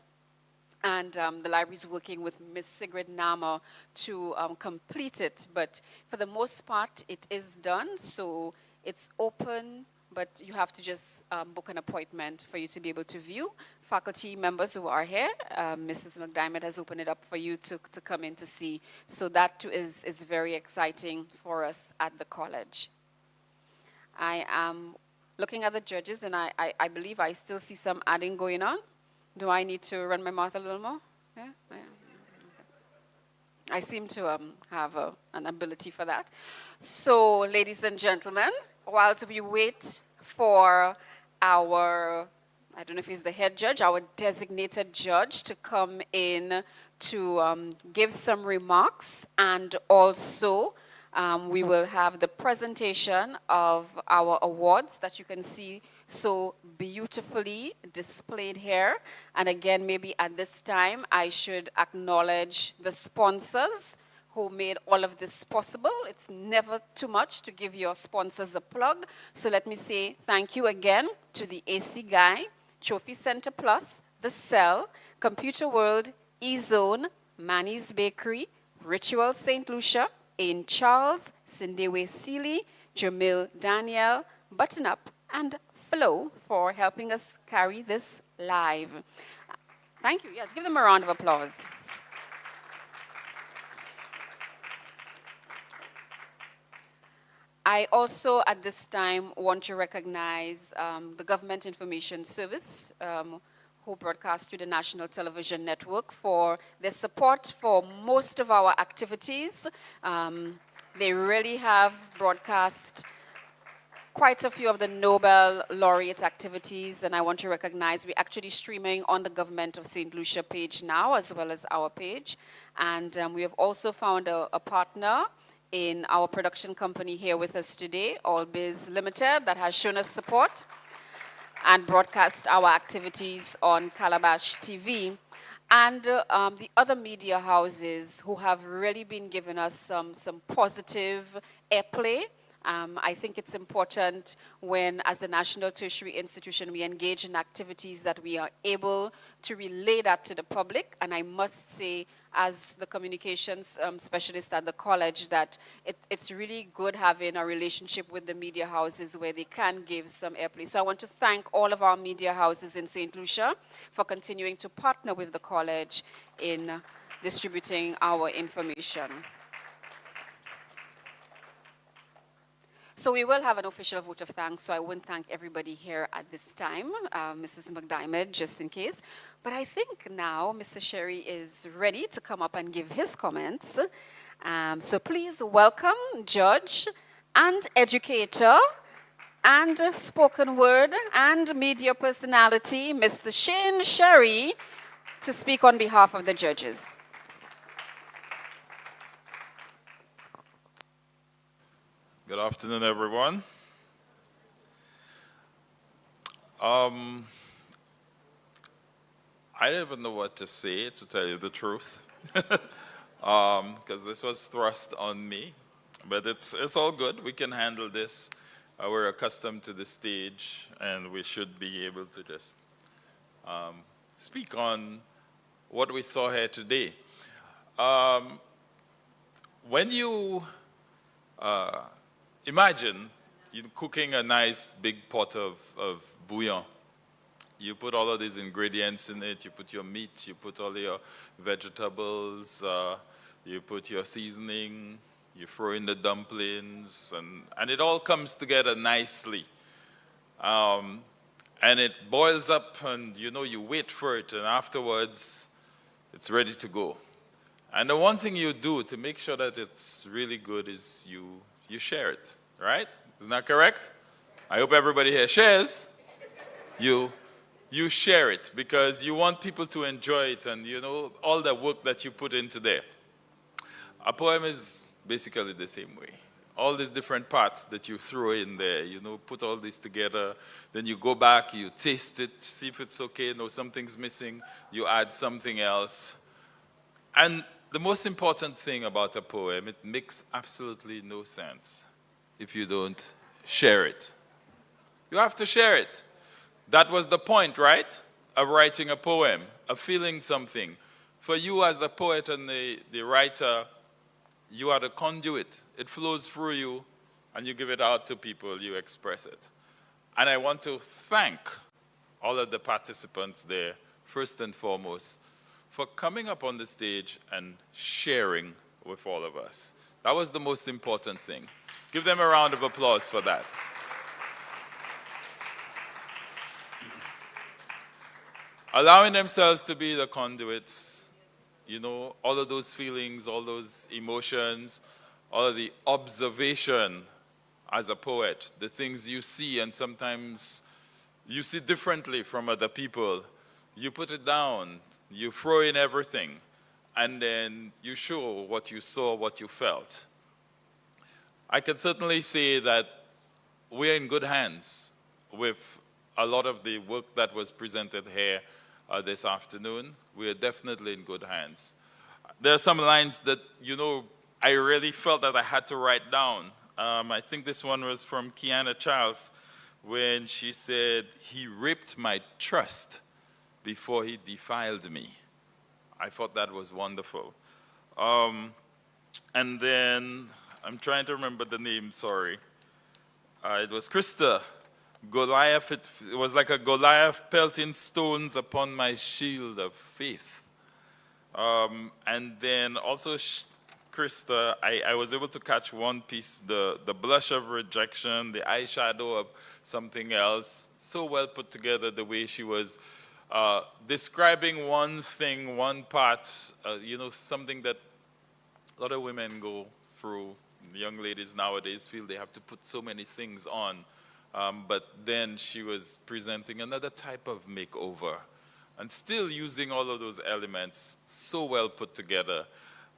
And the library is working with Ms. Sigrid Nama to complete it. But for the most part, it is done. So it's open, but you have to just book an appointment for you to be able to view. Faculty members who are here, Mrs. McDiarmid has opened it up for you to come in to see. So that too is very exciting for us at the college. I am looking at the judges, and I believe I still see some adding going on. Do I need to run my mouth a little more? Yeah? I seem to have an ability for that. So, ladies and gentlemen, whilst we wait for our, I don't know if he's the head judge, our designated judge to come in to give some remarks, and also we will have the presentation of our awards that you can see so beautifully displayed here. And again, maybe at this time, I should acknowledge the sponsors who made all of this possible. It's never too much to give your sponsors a plug. So let me say thank you again to the AC Guy, Trophy Center Plus, The Cell, Computer World, E-Zone, Manny's Bakery, Ritual St. Lucia, Ain Charles, Sindewe Seeley, Jamil Daniel, Button Up, and Flo for helping us carry this live. Thank you. Yes, give them a round of applause. I also, at this time, want to recognize the Government Information Service, who broadcast through the National Television Network, for their support for most of our activities. They really have broadcast quite a few of the Nobel laureate activities, and I want to recognize we're actually streaming on the Government of St. Lucia page now, as well as our page. And we have also found a partner in our production company here with us today, All Biz Limited, that has shown us support and broadcast our activities on Calabash TV. And the other media houses who have really been giving us some positive airplay. I think it's important when, as the National Tertiary Institution, we engage in activities that we are able to relay that to the public. And I must say, as the communications specialist at the college, that it's really good having a relationship with the media houses where they can give some airplay. So I want to thank all of our media houses in St. Lucia for continuing to partner with the college in distributing our information. So we will have an official vote of thanks, so I won't thank everybody here at this time, Mrs. McDiarmid, just in case. But I think now Mr. Sherry is ready to come up and give his comments. So please welcome judge and educator and spoken word and media personality, Mr. Shane Sherry, to speak on behalf of the judges. Good afternoon, everyone. I don't even know what to say, to tell you the truth, because this was thrust on me. But it's all good. We can handle this we're accustomed to the stage, and we should be able to just speak on what we saw here today. When you imagine you cooking a nice big pot of bouillon, you put all of these ingredients in it, you put your meat, you put all your vegetables, you put your seasoning, you throw in the dumplings, and it all comes together nicely. And it boils up, and you wait for it, and afterwards it's ready to go. And the one thing you do to make sure that it's really good is you share it, right? Isn't that correct? I hope everybody here shares. You share it because you want people to enjoy it, and all the work that you put into there. A poem is basically the same way. All these different parts that you throw in there, put all this together, then you go back, you taste it, see if it's okay, no, something's missing, you add something else. And the most important thing about a poem, it makes absolutely no sense if you don't share it. You have to share it. That was the point, right, of writing a poem, of feeling something. For you as the poet and the writer, you are the conduit. It flows through you, and you give it out to people, you express it. And I want to thank all of the participants there, first and foremost, for coming up on the stage and sharing with all of us. That was the most important thing. Give them a round of applause for that. Allowing themselves to be the conduits, all of those feelings, all those emotions, all of the observation as a poet, the things you see and sometimes you see differently from other people. You put it down, you throw in everything, and then you show what you saw, what you felt. I can certainly say that we're in good hands with a lot of the work that was presented here this afternoon. We are definitely in good hands. There are some lines that, I really felt that I had to write down. I think this one was from Kiana Charles when she said, "He ripped my trust before he defiled me." I thought that was wonderful. And then, I'm trying to remember the name, sorry. It was Krista. Goliath, it was like a Goliath pelting stones upon my shield of faith. And then also, Krista, I was able to catch one piece, the blush of rejection, the eyeshadow of something else, so well put together the way she was describing one thing, one part, something that a lot of women go through. The young ladies nowadays feel they have to put so many things on. But then she was presenting another type of makeover and still using all of those elements so well put together.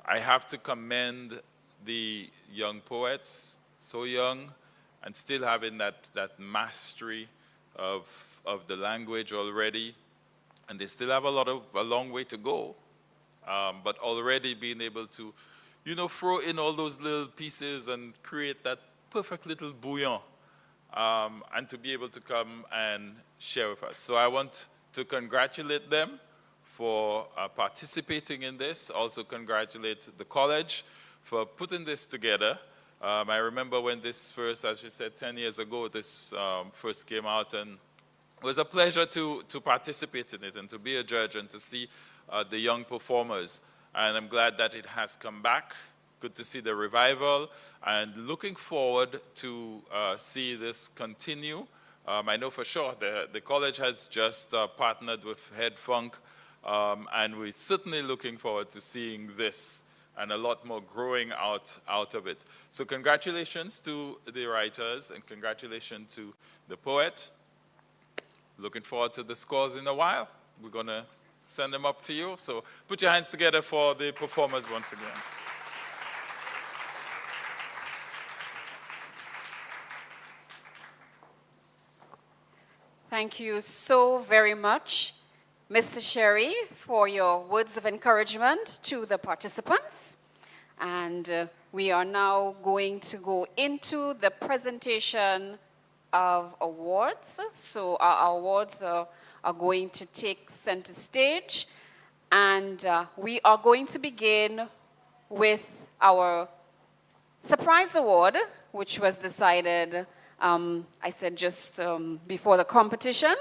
I have to commend the young poets, so young, and still having that mastery of the language already. And they still have a long way to go. But already being able to, throw in all those little pieces and create that perfect little bouillon. And to be able to come and share with us. So I want to congratulate them for participating in this. Also congratulate the college for putting this together. I remember when this first, as you said, 10 years ago, this first came out, and it was a pleasure to participate in it and to be a judge and to see the young performers. And I'm glad that it has come back. Good to see the revival, and looking forward to see this continue. I know for sure the college has just partnered with Head Funk, and we're certainly looking forward to seeing this and a lot more growing out of it. So congratulations to the writers, and congratulations to the poet. Looking forward to the scores in a while. We're going to send them up to you. So put your hands together for the performers once again. Thank you so very much, Mr. Sherry, for your words of encouragement to the participants. And we are now going to go into the presentation of awards. So our awards are going to take center stage. And we are going to begin with our surprise award, which was decided, I said just before the competition.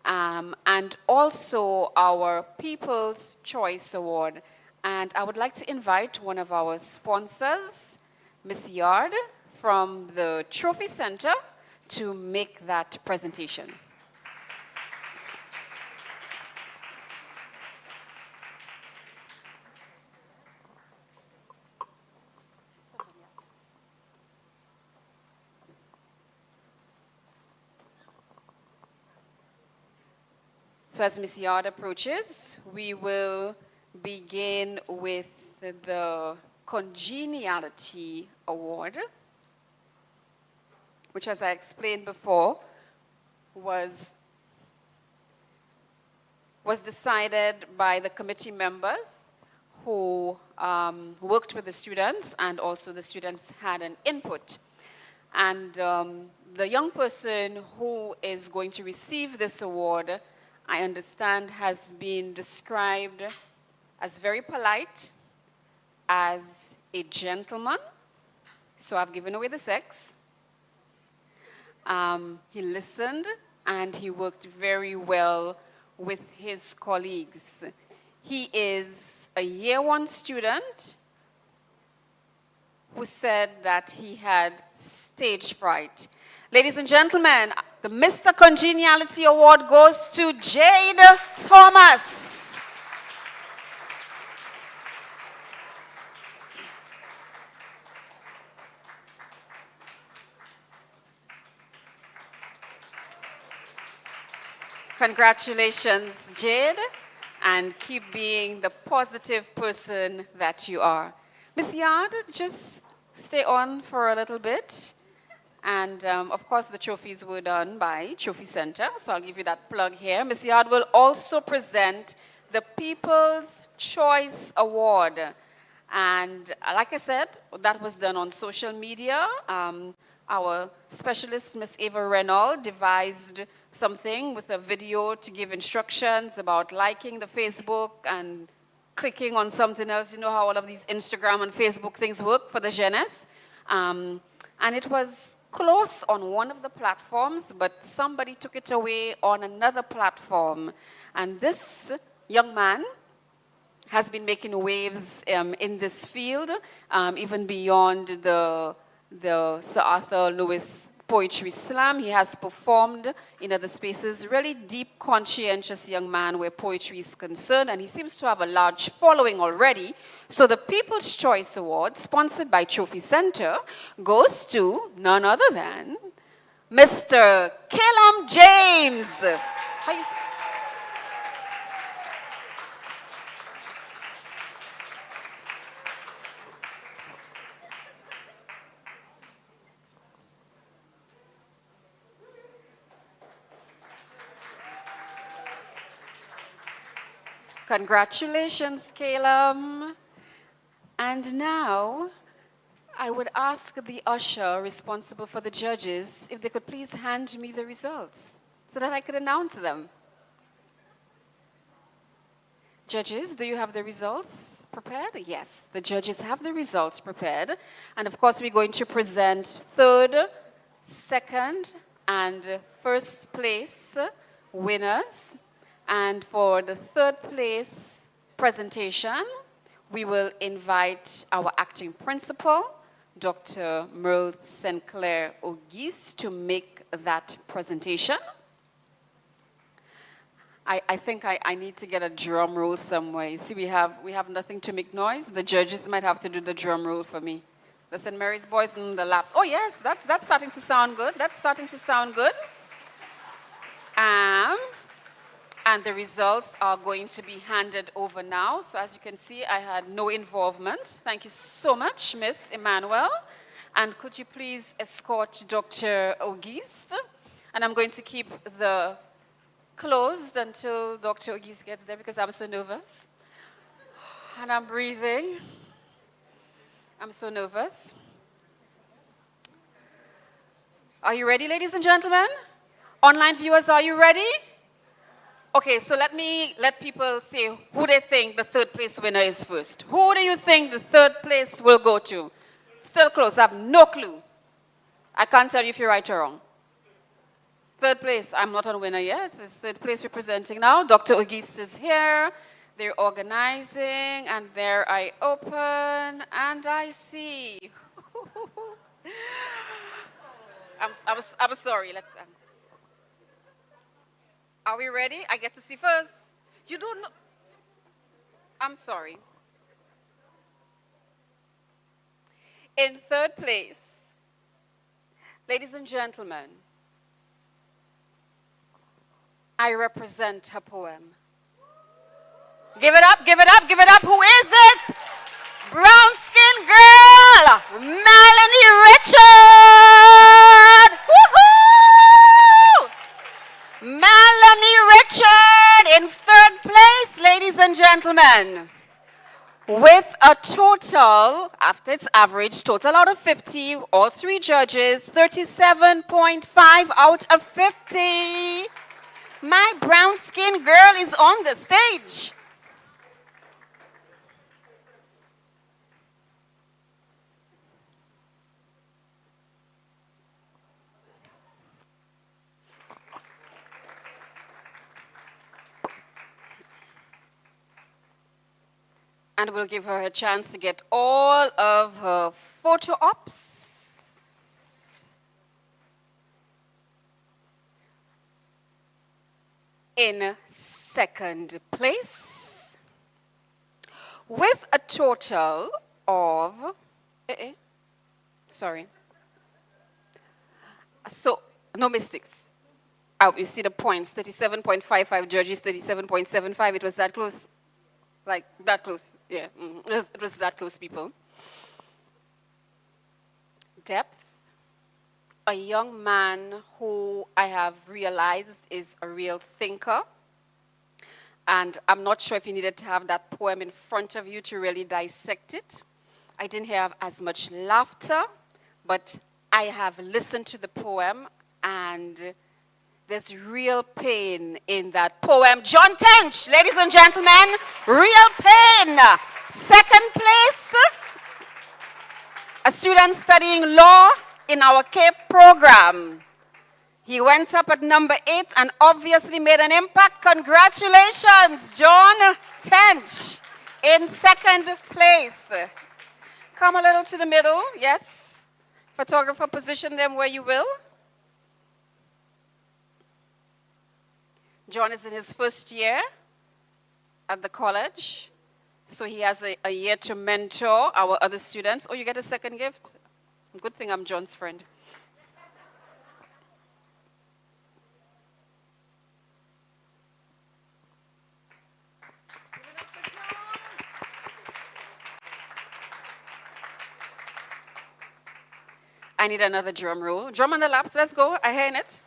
And also our People's Choice Award. And I would like to invite one of our sponsors, Ms. Yard, from the Trophy Center, to make that presentation. So as Ms. Yard approaches, we will begin with the Congeniality Award, which, as I explained before, was decided by the committee members who worked with the students, and also the students had an input. And the young person who is going to receive this award, I understand, has been described as very polite, as a gentleman. So I've given away the sex. He listened, and he worked very well with his colleagues. He is a year one student who said that he had stage fright. Ladies and gentlemen, the Mr. Congeniality Award goes to Jade Thomas. Congratulations, Jade, and keep being the positive person that you are. Ms. Yard, just stay on for a little bit. And of course, the trophies were done by Trophy Center, so I'll give you that plug here. Ms. Yard will also present the People's Choice Award. And like I said, that was done on social media. Our specialist, Ms. Ava Reynolds, devised something with a video to give instructions about liking the Facebook and clicking on something else. You know how all of these Instagram and Facebook things work for the jeunesse. And it was close on one of the platforms, but somebody took it away on another platform. And this young man has been making waves in this field, even beyond the Sir Arthur Lewis Poetry Slam. He has performed in other spaces. Really deep, conscientious young man where poetry is concerned, and he seems to have a large following already. So the People's Choice Award, sponsored by Trophy Center, goes to none other than Mr. Calum James. How you Congratulations, Calum. And now, I would ask the usher responsible for the judges if they could please hand me the results so that I could announce them. Judges, do you have the results prepared? Yes, the judges have the results prepared. And of course, we're going to present third, second, and first place winners. And for the third place presentation, we will invite our acting principal, Dr. Merle St. Clair Auguste, to make that presentation. I think I need to get a drum roll somewhere. You see, we have nothing to make noise. The judges might have to do the drum roll for me. The St. Mary's boys and the laps. Oh yes, that's starting to sound good. That's starting to sound good. And the results are going to be handed over now. So as you can see, I had no involvement. Thank you so much, Miss Emmanuel. And could you please escort Dr. Auguste? And I'm going to keep the closed until Dr. Auguste gets there because I'm so nervous. And I'm breathing. I'm so nervous. Are you ready, ladies and gentlemen? Online viewers, are you ready? Okay, so let people say who they think the third place winner is first. Who do you think the third place will go to? Still close, I have no clue. I can't tell you if you're right or wrong. Third place, I'm not a winner yet. It's third place representing now. Dr. Auguste is here. They're organizing, and there I open, and I see. I'm sorry. Are we ready? I get to see first. You don't know. I'm sorry. In third place, ladies and gentlemen, I represent her poem. Give it up, give it up, give it up. Who is it? Brown skin girl, Melanie Richard. Woohoo! Melanie Richard in third place, ladies and gentlemen. With a total, after its average, total out of 50, all three judges, 37.5 out of 50. My brown skin girl is on the stage. And we'll give her a chance to get all of her photo ops. In second place, with a total of, sorry. So, no mistakes. Oh, you see the points, 37.55 judges, 37.75, it was that close. Like, that close, yeah. It was that close, people. Depth. A young man who I have realized is a real thinker. And I'm not sure if you needed to have that poem in front of you to really dissect it. I didn't have as much laughter, but I have listened to the poem, and there's real pain in that poem. John Tench, ladies and gentlemen, real pain. Second place, a student studying law in our CAPE program. He went up at number 8 and obviously made an impact. Congratulations, John Tench, in second place. Come a little to the middle, yes. Photographer, position them where you will. John is in his first year at the college, so he has a year to mentor our other students. Oh, you get a second gift? Good thing I'm John's friend. I need another drum roll. Drum on the laps, let's go. I hear it.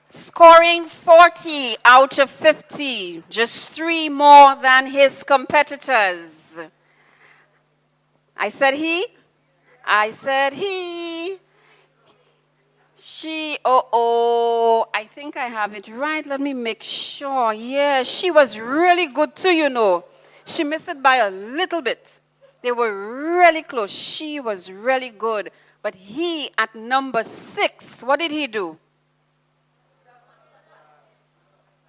Scoring 40 out of 50, just 3 more than his competitors. I said he. I said he. She, I think I have it right. Let me make sure. Yeah, she was really good too, you know. She missed it by a little bit. They were really close. She was really good. But he, at number 6, what did he do?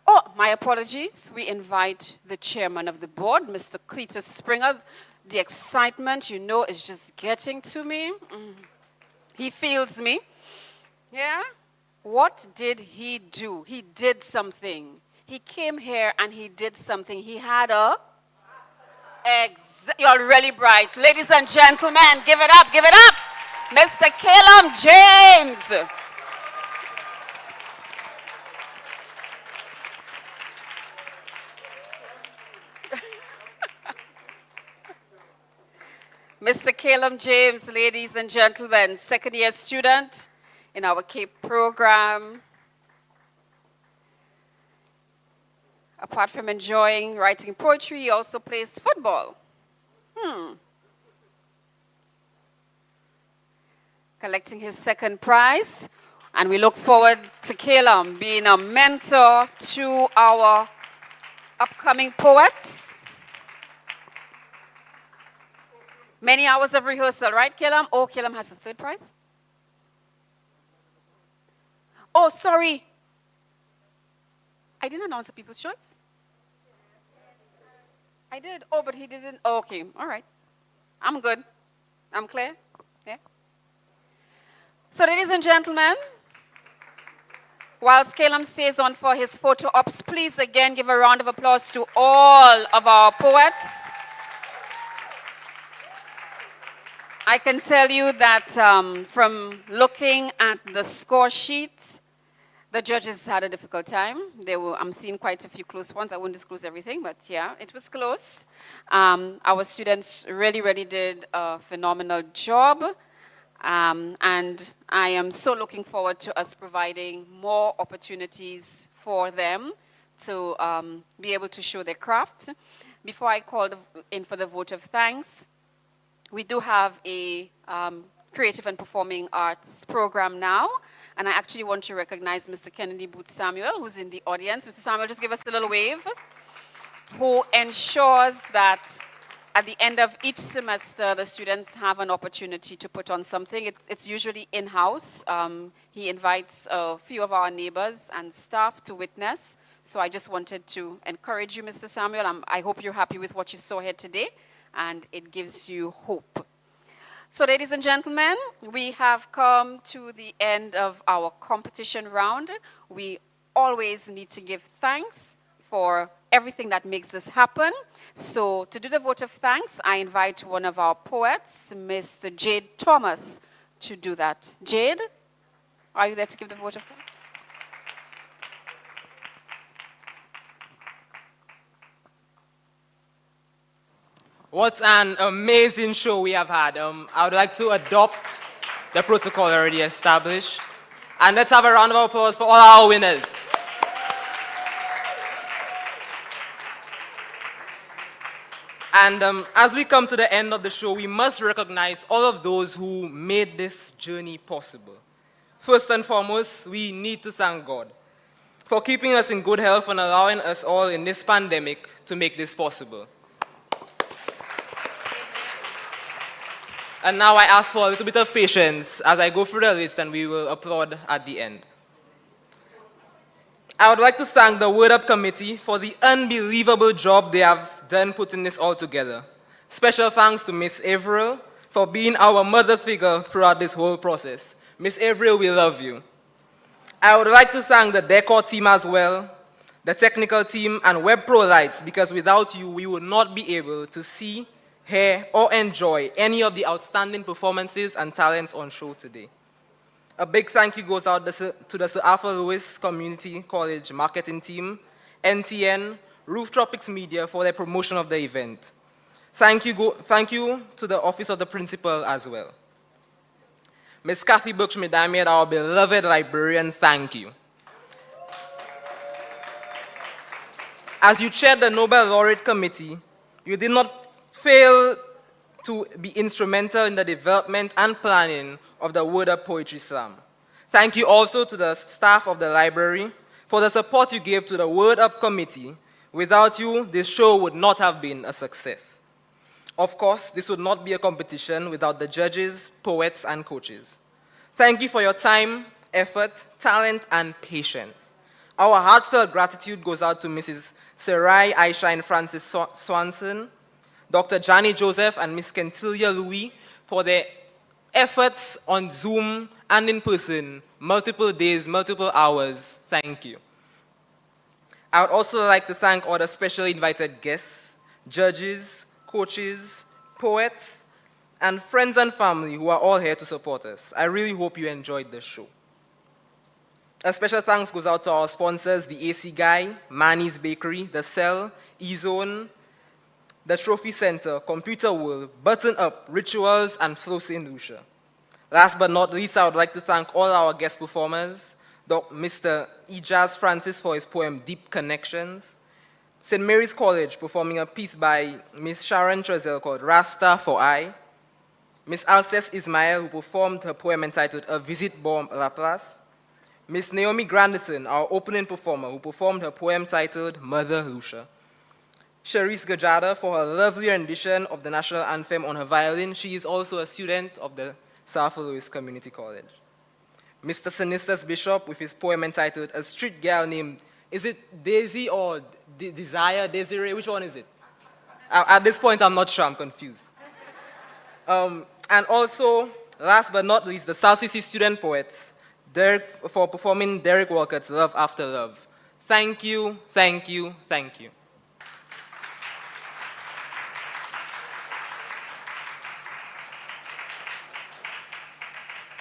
Oh, my apologies. We invite the chairman of the board, Mr. Cletus Springer. The excitement, you know, is just getting to me. He feels me. Yeah? What did he do? He did something. He came here and he did something. He had a... You're really bright. Ladies and gentlemen, give it up, give it up. Mr. Calum James. Mr. Calum James, ladies and gentlemen, second-year student in our CAPE program. Apart from enjoying writing poetry, he also plays football. collecting his second prize. And we look forward to Calum being a mentor to our upcoming poets. Many hours of rehearsal, right, Calum? Oh, Calum has the third prize? Oh, sorry. I didn't announce the People's Choice. I did. Oh, but he didn't. Oh, okay. All right. I'm good. I'm clear. Yeah. So, ladies and gentlemen, whilst Calum stays on for his photo ops, please again give a round of applause to all of our poets. I can tell you that from looking at the score sheet, the judges had a difficult time. I'm seeing quite a few close ones. I won't disclose everything, but yeah, it was close. Our students really, really did a phenomenal job. And I am so looking forward to us providing more opportunities for them to be able to show their craft. Before I call in for the vote of thanks, we do have a creative and performing arts program now. And I actually want to recognize Mr. Kennedy Booth Samuel, who's in the audience. Mr. Samuel, just give us a little wave. Who ensures that at the end of each semester, the students have an opportunity to put on something. It's usually in-house. He invites a few of our neighbors and staff to witness. So I just wanted to encourage you, Mr. Samuel. I hope you're happy with what you saw here today, and it gives you hope. So, ladies and gentlemen, we have come to the end of our competition round. We always need to give thanks for everything that makes this happen. So, to do the vote of thanks, I invite one of our poets, Mr. Jade Thomas, to do that. Jade, are you there to give the vote of thanks? What an amazing show we have had. I would like to adopt the protocol already established. And let's have a round of applause for all our winners. And as we come to the end of the show, we must recognize all of those who made this journey possible. First and foremost, we need to thank God for keeping us in good health and allowing us all in this pandemic to make this possible. And now I ask for a little bit of patience as I go through the list, and we will applaud at the end. I would like to thank the WORRRD Up committee for the unbelievable job they have done putting this all together. Special thanks to Miss Averill for being our mother figure throughout this whole process. Miss Averill, we love you. I would like to thank the decor team as well, the technical team, and WebPro Lights, because without you, we would not be able to see, hear, or enjoy any of the outstanding performances and talents on show today. A big thank you goes out to the Sir Arthur Lewis Community College marketing team, NTN, Roof Tropics Media for their promotion of the event. Thank you to the Office of the Principal as well. Ms. Kathy Birch-Medamiat, our beloved librarian, thank you. As you chaired the Nobel Laureate Committee, you did not fail to be instrumental in the development and planning of the WORRRD Up Poetry Slam. Thank you also to the staff of the library for the support you gave to the WORRRD Up committee. Without you, this show would not have been a success. Of course, this would not be a competition without the judges, poets, and coaches. Thank you for your time, effort, talent, and patience. Our heartfelt gratitude goes out to Mrs. Sarai Aisha and Francis Swanson, Dr. Johnny Joseph, and Ms. Kentilia Louis for their efforts on Zoom and in person, multiple days, multiple hours. Thank you. I would also like to thank all the specially invited guests, judges, coaches, poets, and friends and family who are all here to support us. I really hope you enjoyed the show. A special thanks goes out to our sponsors, the AC Guy, Manny's Bakery, The Cell, E-Zone, the Trophy Center, Computer World, Button Up, Rituals, and Flow St. Lucia. Last but not least, I would like to thank all our guest performers, Mr. Ijaz Francis for his poem Deep Connections, St. Mary's College performing a piece by Miss Sharon Trezel called Rasta for I, Miss Alceste Ismail, who performed her poem entitled A Visit Bon La Place. Miss Naomi Grandison, our opening performer, who performed her poem titled Mother Lucia. Charisse Gajada for her lovely rendition of the national anthem on her violin. She is also a student of the South Louis Community College. Mr. Sinistus Bishop with his poem entitled A Street Girl Named, is it Daisy or Desire, Desiree? Which one is it? At this point, I'm not sure, I'm confused. And also, last but not least, the South CC student poets, Derek, for performing Derek Walcott's Love After Love. Thank you, thank you, thank you.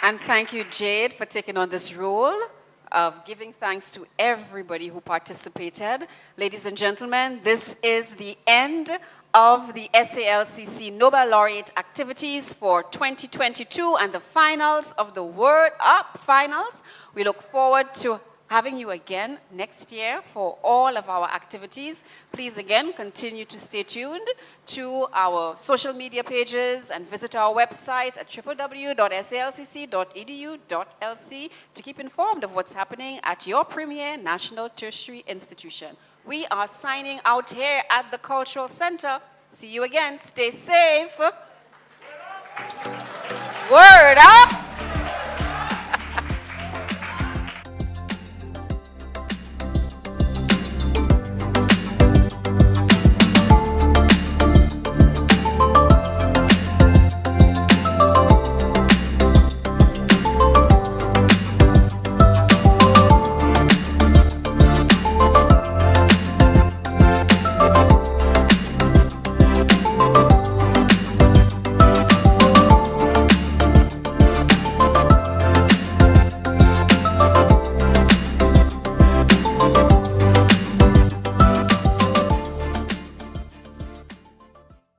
And thank you, Jade, for taking on this role of giving thanks to everybody who participated. Ladies and gentlemen, this is the end of the SALCC Nobel Laureate activities for 2022 and the finals of the WORRRD Up finals. We look forward to having you again next year for all of our activities. Please again continue to stay tuned to our social media pages and visit our website at www.salcc.edu.lc to keep informed of what's happening at your premier national tertiary institution. We are signing out here at the Cultural Center. See you again. Stay safe. WORRRD Up!